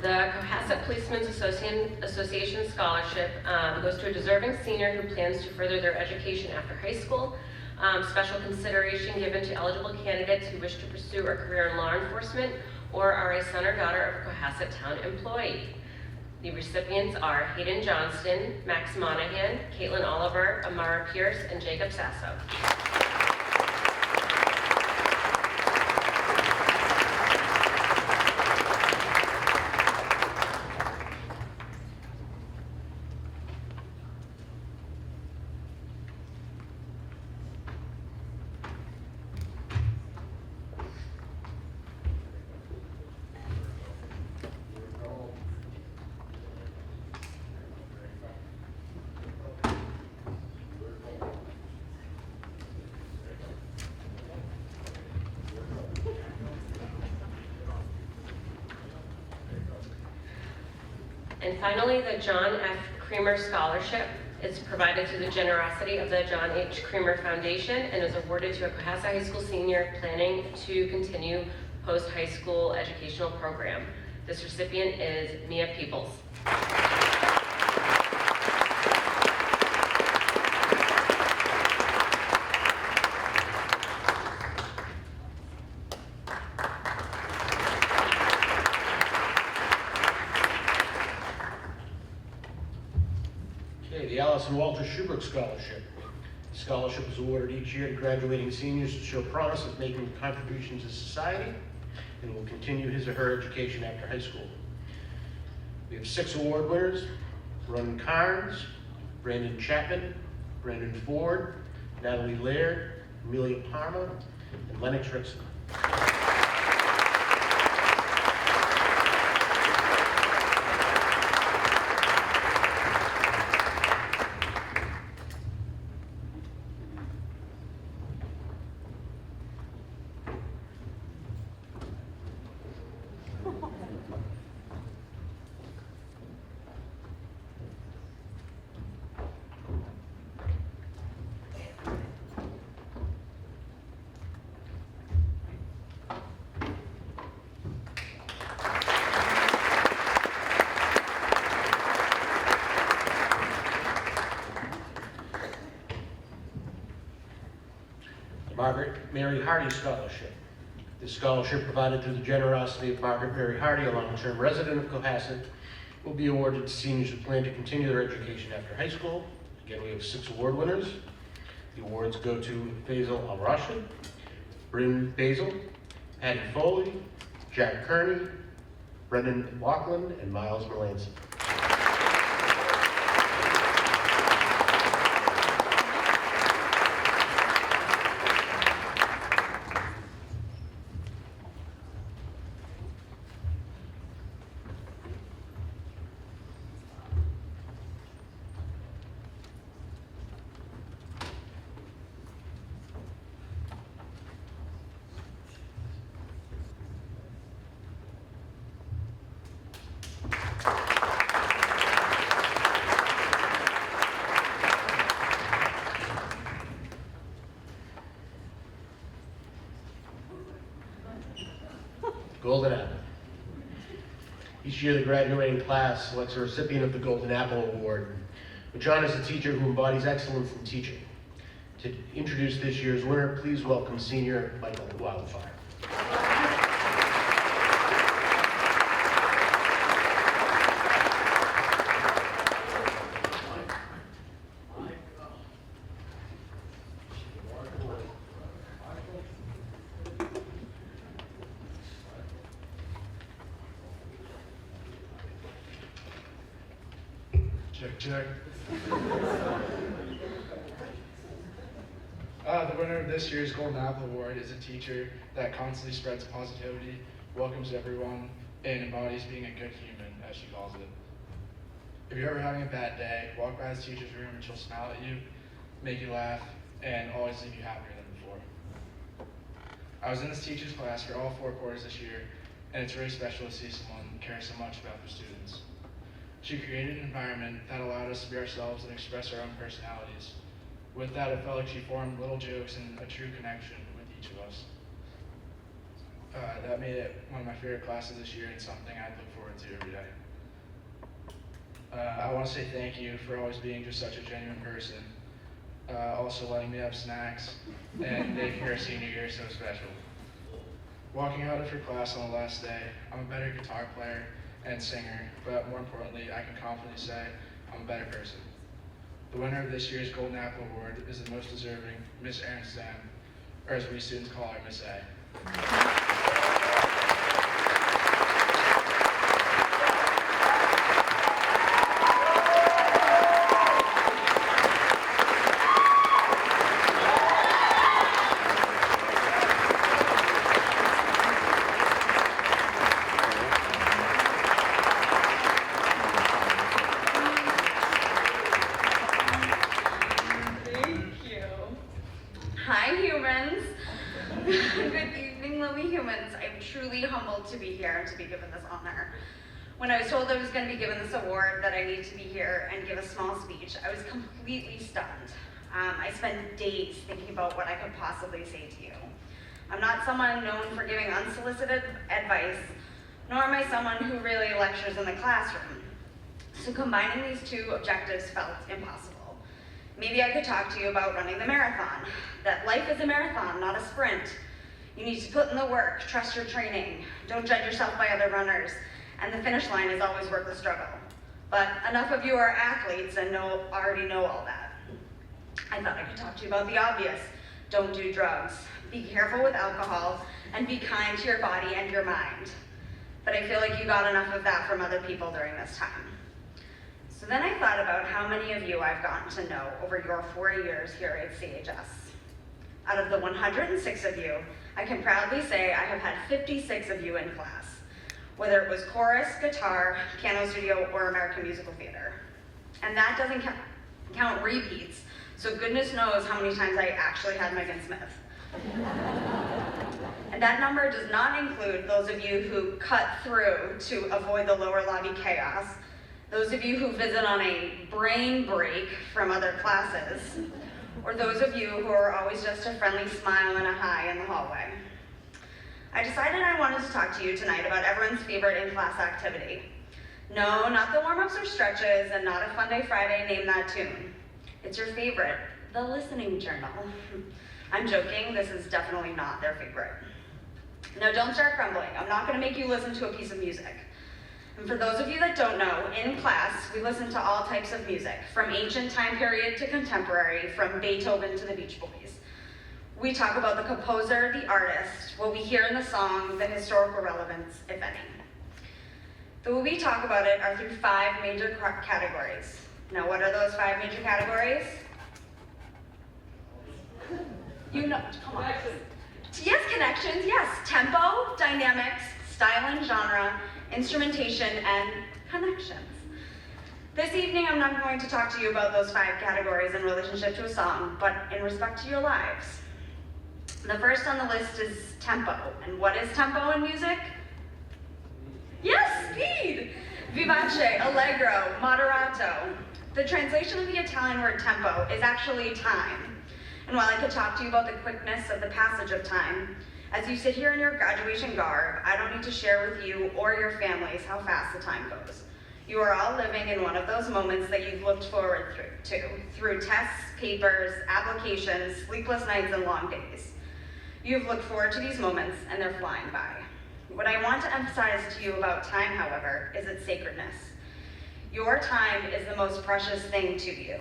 Speaker 8: The Cohasset Policemen's Association Scholarship goes to a deserving senior who plans to further their education after high school. Special consideration given to eligible candidates who wish to pursue a career in law enforcement or are a son or daughter of a Cohasset Town employee. The recipients are Hayden Johnston, Max Monahan, Caitlin Oliver, Amara Pierce, and Jacob Sasso. And finally, the John F. Creamer Scholarship. It's provided through the generosity of the John H. Creamer Foundation and is awarded to a Cohasset High School senior planning to continue post-high school educational program. This recipient is Mia Peoples.
Speaker 9: The Allison Walter Schubert Scholarship. The scholarship is awarded each year to graduating seniors who show promise of making contributions to society and will continue his or her education after high school. We have 6 award winners: Ronan Carnes, Brandon Chapman, Brandon Ford, Natalie Laird, Amelia Parma, and Lennox Rickson. Margaret Mary Hardy Scholarship. This scholarship, provided through the generosity of Margaret Mary Hardy, a long-term resident of Cohasset, will be awarded to seniors who plan to continue their education after high school. Again, we have 6 award winners. The awards go to Faisal Al-Rashid, Bryn Basil, Patty Foley, Jack Kearney, Brendan Laughlin, and Miles Melanson. Golden Apple. Each year, the graduating class selects a recipient of the Golden Apple Award, which honors a teacher who embodies excellence in teaching. To introduce this year's winner, please welcome senior Michael Wildfire.
Speaker 22: Check. The winner of this year's Golden Apple Award is a teacher that constantly spreads positivity, welcomes everyone, and embodies being a good human, as she calls it. If you're ever having a bad day, walk by this teacher's room and she'll smile at you, make you laugh, and always leave you happier than before. I was in this teacher's class for all 4 quarters this year, and it's really special to see someone care so much about their students. She created an environment that allowed us to be ourselves and express our own personalities. With that, it felt like she formed little jokes and a true connection with each of us. That made it one of my favorite classes this year and something I look forward to every day. I want to say thank you for always being just such a genuine person, also letting me have snacks and making her senior year so special. Walking out of her class on the last day, I'm a better guitar player and singer, but more importantly, I can confidently say I'm a better person. The winner of this year's Golden Apple Award is the most deserving Miss Erin Stam, or as we students call her, Miss A.
Speaker 23: To be here and to be given this honor.
Speaker 4: When I was told I was going to be given this award, that I need to be here and give a small speech, I was completely stunned. I spent days thinking about what I could possibly say to you. I'm not someone known for giving unsolicited advice, nor am I someone who really lectures in the classroom. So combining these two objectives felt impossible. Maybe I could talk to you about running the marathon, that life is a marathon, not a sprint. You need to put in the work, trust your training, don't judge yourself by other runners, and the finish line is always worth the struggle. But enough of you are athletes and already know all that. I thought I could talk to you about the obvious. Don't do drugs, be careful with alcohol, and be kind to your body and your mind. But I feel like you got enough of that from other people during this time. So then I thought about how many of you I've gotten to know over your 4 years here at CHS. Out of the 106 of you, I can proudly say I have had 56 of you in class, whether it was chorus, guitar, piano studio, or American musical theater. And that doesn't count repeats, so goodness knows how many times I actually had Megan Smith. And that number does not include those of you who cut through to avoid the lower lobby chaos, those of you who visit on a brain break from other classes, or those of you who are always just a friendly smile and a hi in the hallway. I decided I wanted to talk to you tonight about everyone's favorite in-class activity. No, not the warm-ups or stretches, and not a Fun Day Friday, name that tune. It's your favorite, the listening journal. I'm joking, this is definitely not their favorite. Now don't start grumbling, I'm not gonna make you listen to a piece of music. And for those of you that don't know, in class, we listen to all types of music, from ancient time period to contemporary, from Beethoven to the Beach Boys. We talk about the composer, the artist, what we hear in the song, the historical relevance, if any. The way we talk about it are through 5 major categories. Now, what are those 5 major categories? You know, come on. Yes, connections, yes. Tempo, dynamics, style and genre, instrumentation, and connections. This evening, I'm not going to talk to you about those 5 categories in relationship to a song, but in respect to your lives. The first on the list is tempo. And what is tempo in music? Yes, speed! Vivace, allegro, moderato. The translation of the Italian word tempo is actually time. And while I could talk to you about the quickness of the passage of time, as you sit here in your graduation garb, I don't need to share with you or your families how fast the time goes. You are all living in one of those moments that you've looked forward to, through tests, papers, applications, sleepless nights, and long days. You've looked forward to these moments, and they're flying by. What I want to emphasize to you about time, however, is its sacredness. Your time is the most precious thing to you.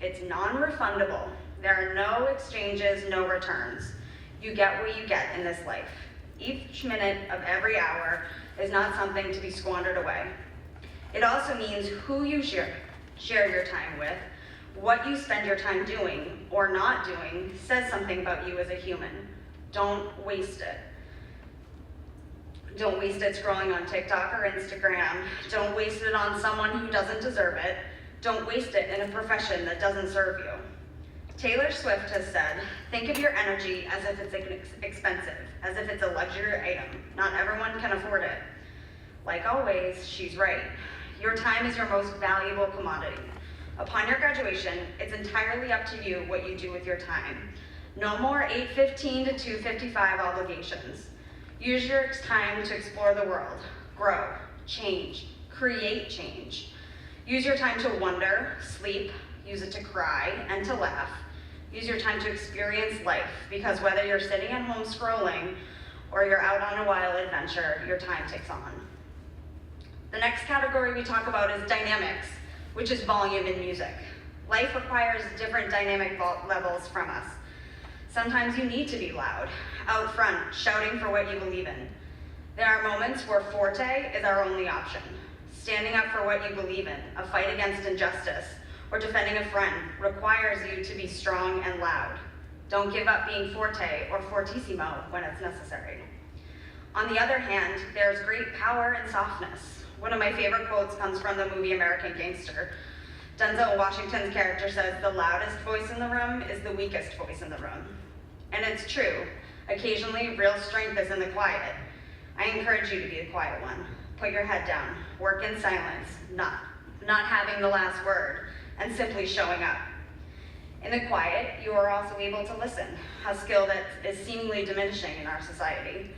Speaker 4: It's non-refundable. There are no exchanges, no returns. You get what you get in this life. Each minute of every hour is not something to be squandered away. It also means who you share your time with, what you spend your time doing or not doing says something about you as a human. Don't waste it. Don't waste it scrolling on TikTok or Instagram. Don't waste it on someone who doesn't deserve it. Don't waste it in a profession that doesn't serve you. Taylor Swift has said, think of your energy as if it's expensive, as if it's a luxury item. Not everyone can afford it. Like always, she's right. Your time is your most valuable commodity. Upon your graduation, it's entirely up to you what you do with your time. No more 8:15 to 2:55 obligations. Use your time to explore the world, grow, change, create change. Use your time to wonder, sleep, use it to cry and to laugh. Use your time to experience life, because whether you're sitting at home scrolling or you're out on a wild adventure, your time ticks on. The next category we talk about is dynamics, which is volume in music. Life requires different dynamic levels from us. Sometimes you need to be loud, out front, shouting for what you believe in. There are moments where forte is our only option. Standing up for what you believe in, a fight against injustice, or defending a friend requires you to be strong and loud. Don't give up being forte or fortissimo when it's necessary. On the other hand, there's great power in softness. One of my favorite quotes comes from the movie American Gangster. Denzel Washington's character says, the loudest voice in the room is the weakest voice in the room. And it's true. Occasionally, real strength is in the quiet. I encourage you to be the quiet one. put your head down, work in silence, not having the last word, and simply showing up. In the quiet, you are also able to listen, a skill that is seemingly diminishing in our society.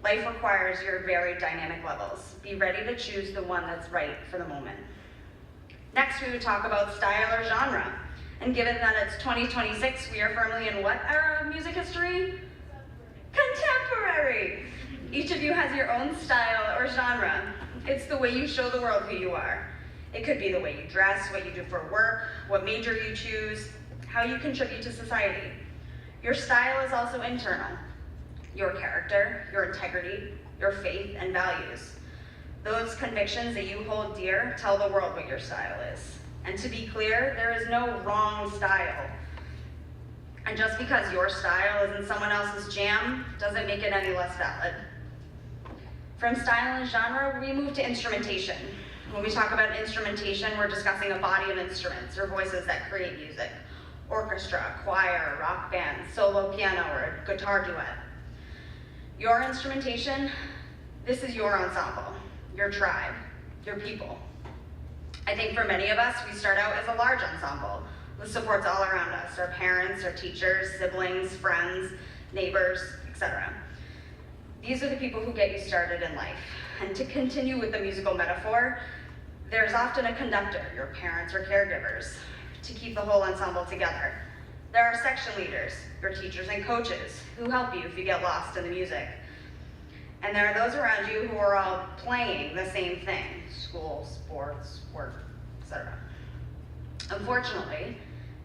Speaker 4: Life requires your very dynamic levels. Be ready to choose the one that's right for the moment. Next, we would talk about style or genre. And given that it's 2026, we are firmly in what era of music history? Contemporary! Each of you has your own style or genre. It's the way you show the world who you are. It could be the way you dress, what you do for work, what major you choose, how you contribute to society. Your style is also internal. Your character, your integrity, your faith and values. Those convictions that you hold dear tell the world what your style is. And to be clear, there is no wrong style. And just because your style isn't someone else's jam doesn't make it any less valid. From style and genre, we move to instrumentation. When we talk about instrumentation, we're discussing a body of instruments or voices that create music. Orchestra, choir, rock band, solo piano, or guitar duet. Your instrumentation, this is your ensemble, your tribe, your people. I think for many of us, we start out as a large ensemble with supports all around us, our parents, our teachers, siblings, friends, neighbors, etc. These are the people who get you started in life. And to continue with the musical metaphor, there's often a conductor, your parents or caregivers, to keep the whole ensemble together. There are section leaders, your teachers and coaches, who help you if you get lost in the music. And there are those around you who are all playing the same thing, school, sports, work, etc. Unfortunately,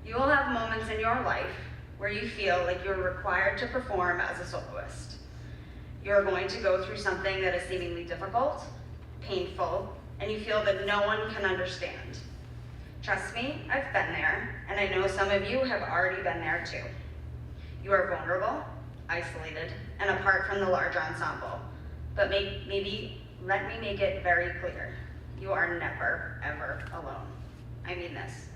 Speaker 4: you will have moments in your life where you feel like you're required to perform as a soloist. You're going to go through something that is seemingly difficult, painful, and you feel that no one can understand. Trust me, I've been there, and I know some of you have already been there too. You are vulnerable, isolated, and apart from the larger ensemble. But maybe let me make it very clear. You are never, ever alone. I mean this.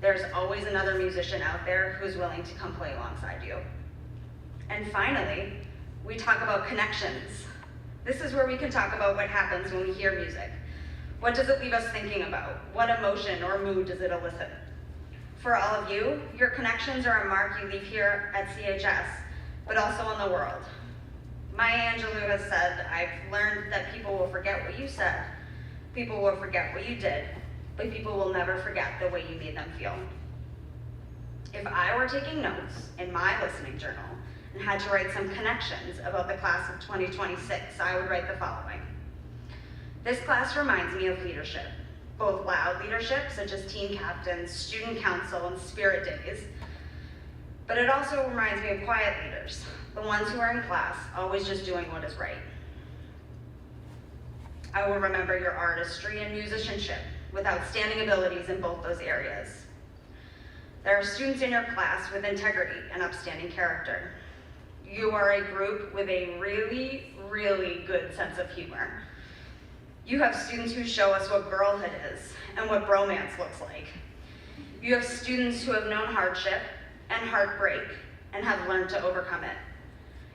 Speaker 4: There's always another musician out there who's willing to come play alongside you. And finally, we talk about connections. This is where we can talk about what happens when we hear music. What does it leave us thinking about? What emotion or mood does it elicit? For all of you, your connections are a mark you leave here at CHS, but also in the world. Maya Angelou has said, I've learned that people will forget what you said, people will forget what you did, but people will never forget the way you made them feel. If I were taking notes in my listening journal and had to write some connections about the class of 2026, I would write the following. This class reminds me of leadership, both loud leadership, such as team captains, student council, and spirit days, but it also reminds me of quiet leaders, the ones who are in class, always just doing what is right. I will remember your artistry and musicianship, with outstanding abilities in both those areas. There are students in your class with integrity and upstanding character. You are a group with a really, really good sense of humor. You have students who show us what girlhood is and what bromance looks like. You have students who have known hardship and heartbreak and have learned to overcome it.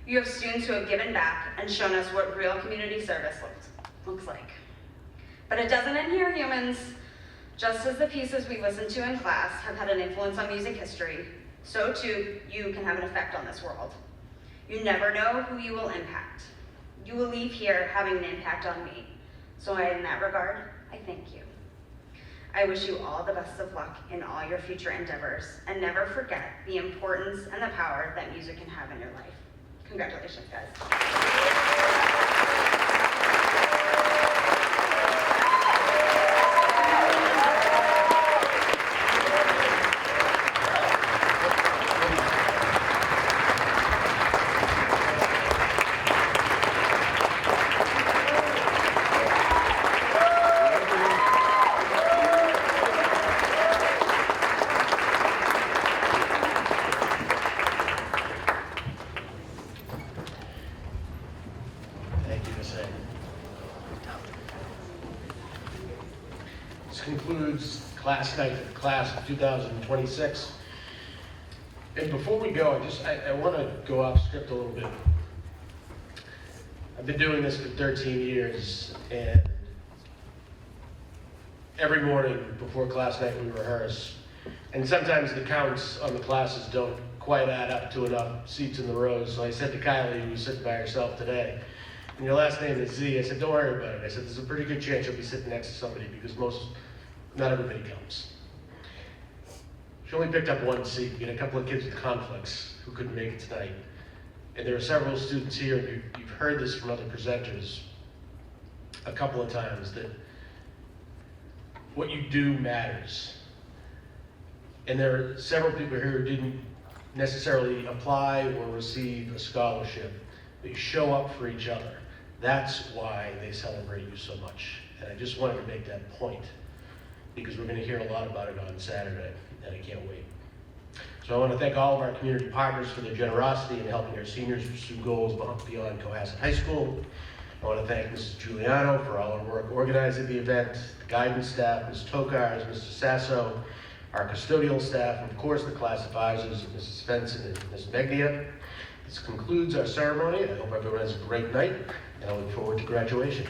Speaker 4: You have students who have given back and shown us what real community service looks like. But it doesn't end here, humans. Just as the pieces we listened to in class have had an influence on music history, so too you can have an effect on this world. You never know who you will impact. You will leave here having an impact on me. So in that regard, I thank you. I wish you all the best of luck in all your future endeavors, and never forget the importance and the power that music can have in your life. Congratulations, guys.
Speaker 9: Thank you, Ms. A. This concludes class night for the class of 2026. And before we go, I want to go off script a little bit. I've been doing this for 13 years, and every morning before class night we rehearse. And sometimes the counts on the classes don't quite add up to enough seats in the rows. So I said to Kylie, who was sitting by herself today, and your last name is Z, I said, don't worry about it. I said, there's a pretty good chance you'll be sitting next to somebody because not everybody comes. She only picked up one seat. We had a couple of kids with conflicts who couldn't make it tonight. And there are several students here, and you've heard this from other presenters a couple of times, that what you do matters. And there are several people here who didn't necessarily apply or receive a scholarship, but you show up for each other. That's why they celebrate you so much. And I just wanted to make that point because we're going to hear a lot about it on Saturday, and I can't wait. So I want to thank all of our community partners for their generosity in helping our seniors pursue goals beyond Cohasset High School. I want to thank Mrs. Giuliano for all her work organizing the event, the guidance staff, Ms. Tokars, Mr. Sasso, our custodial staff, and of course the class advisors, Mrs. Svensson and Ms. Megnia. This concludes our ceremony. I hope everyone has a great night, and I look forward to graduation.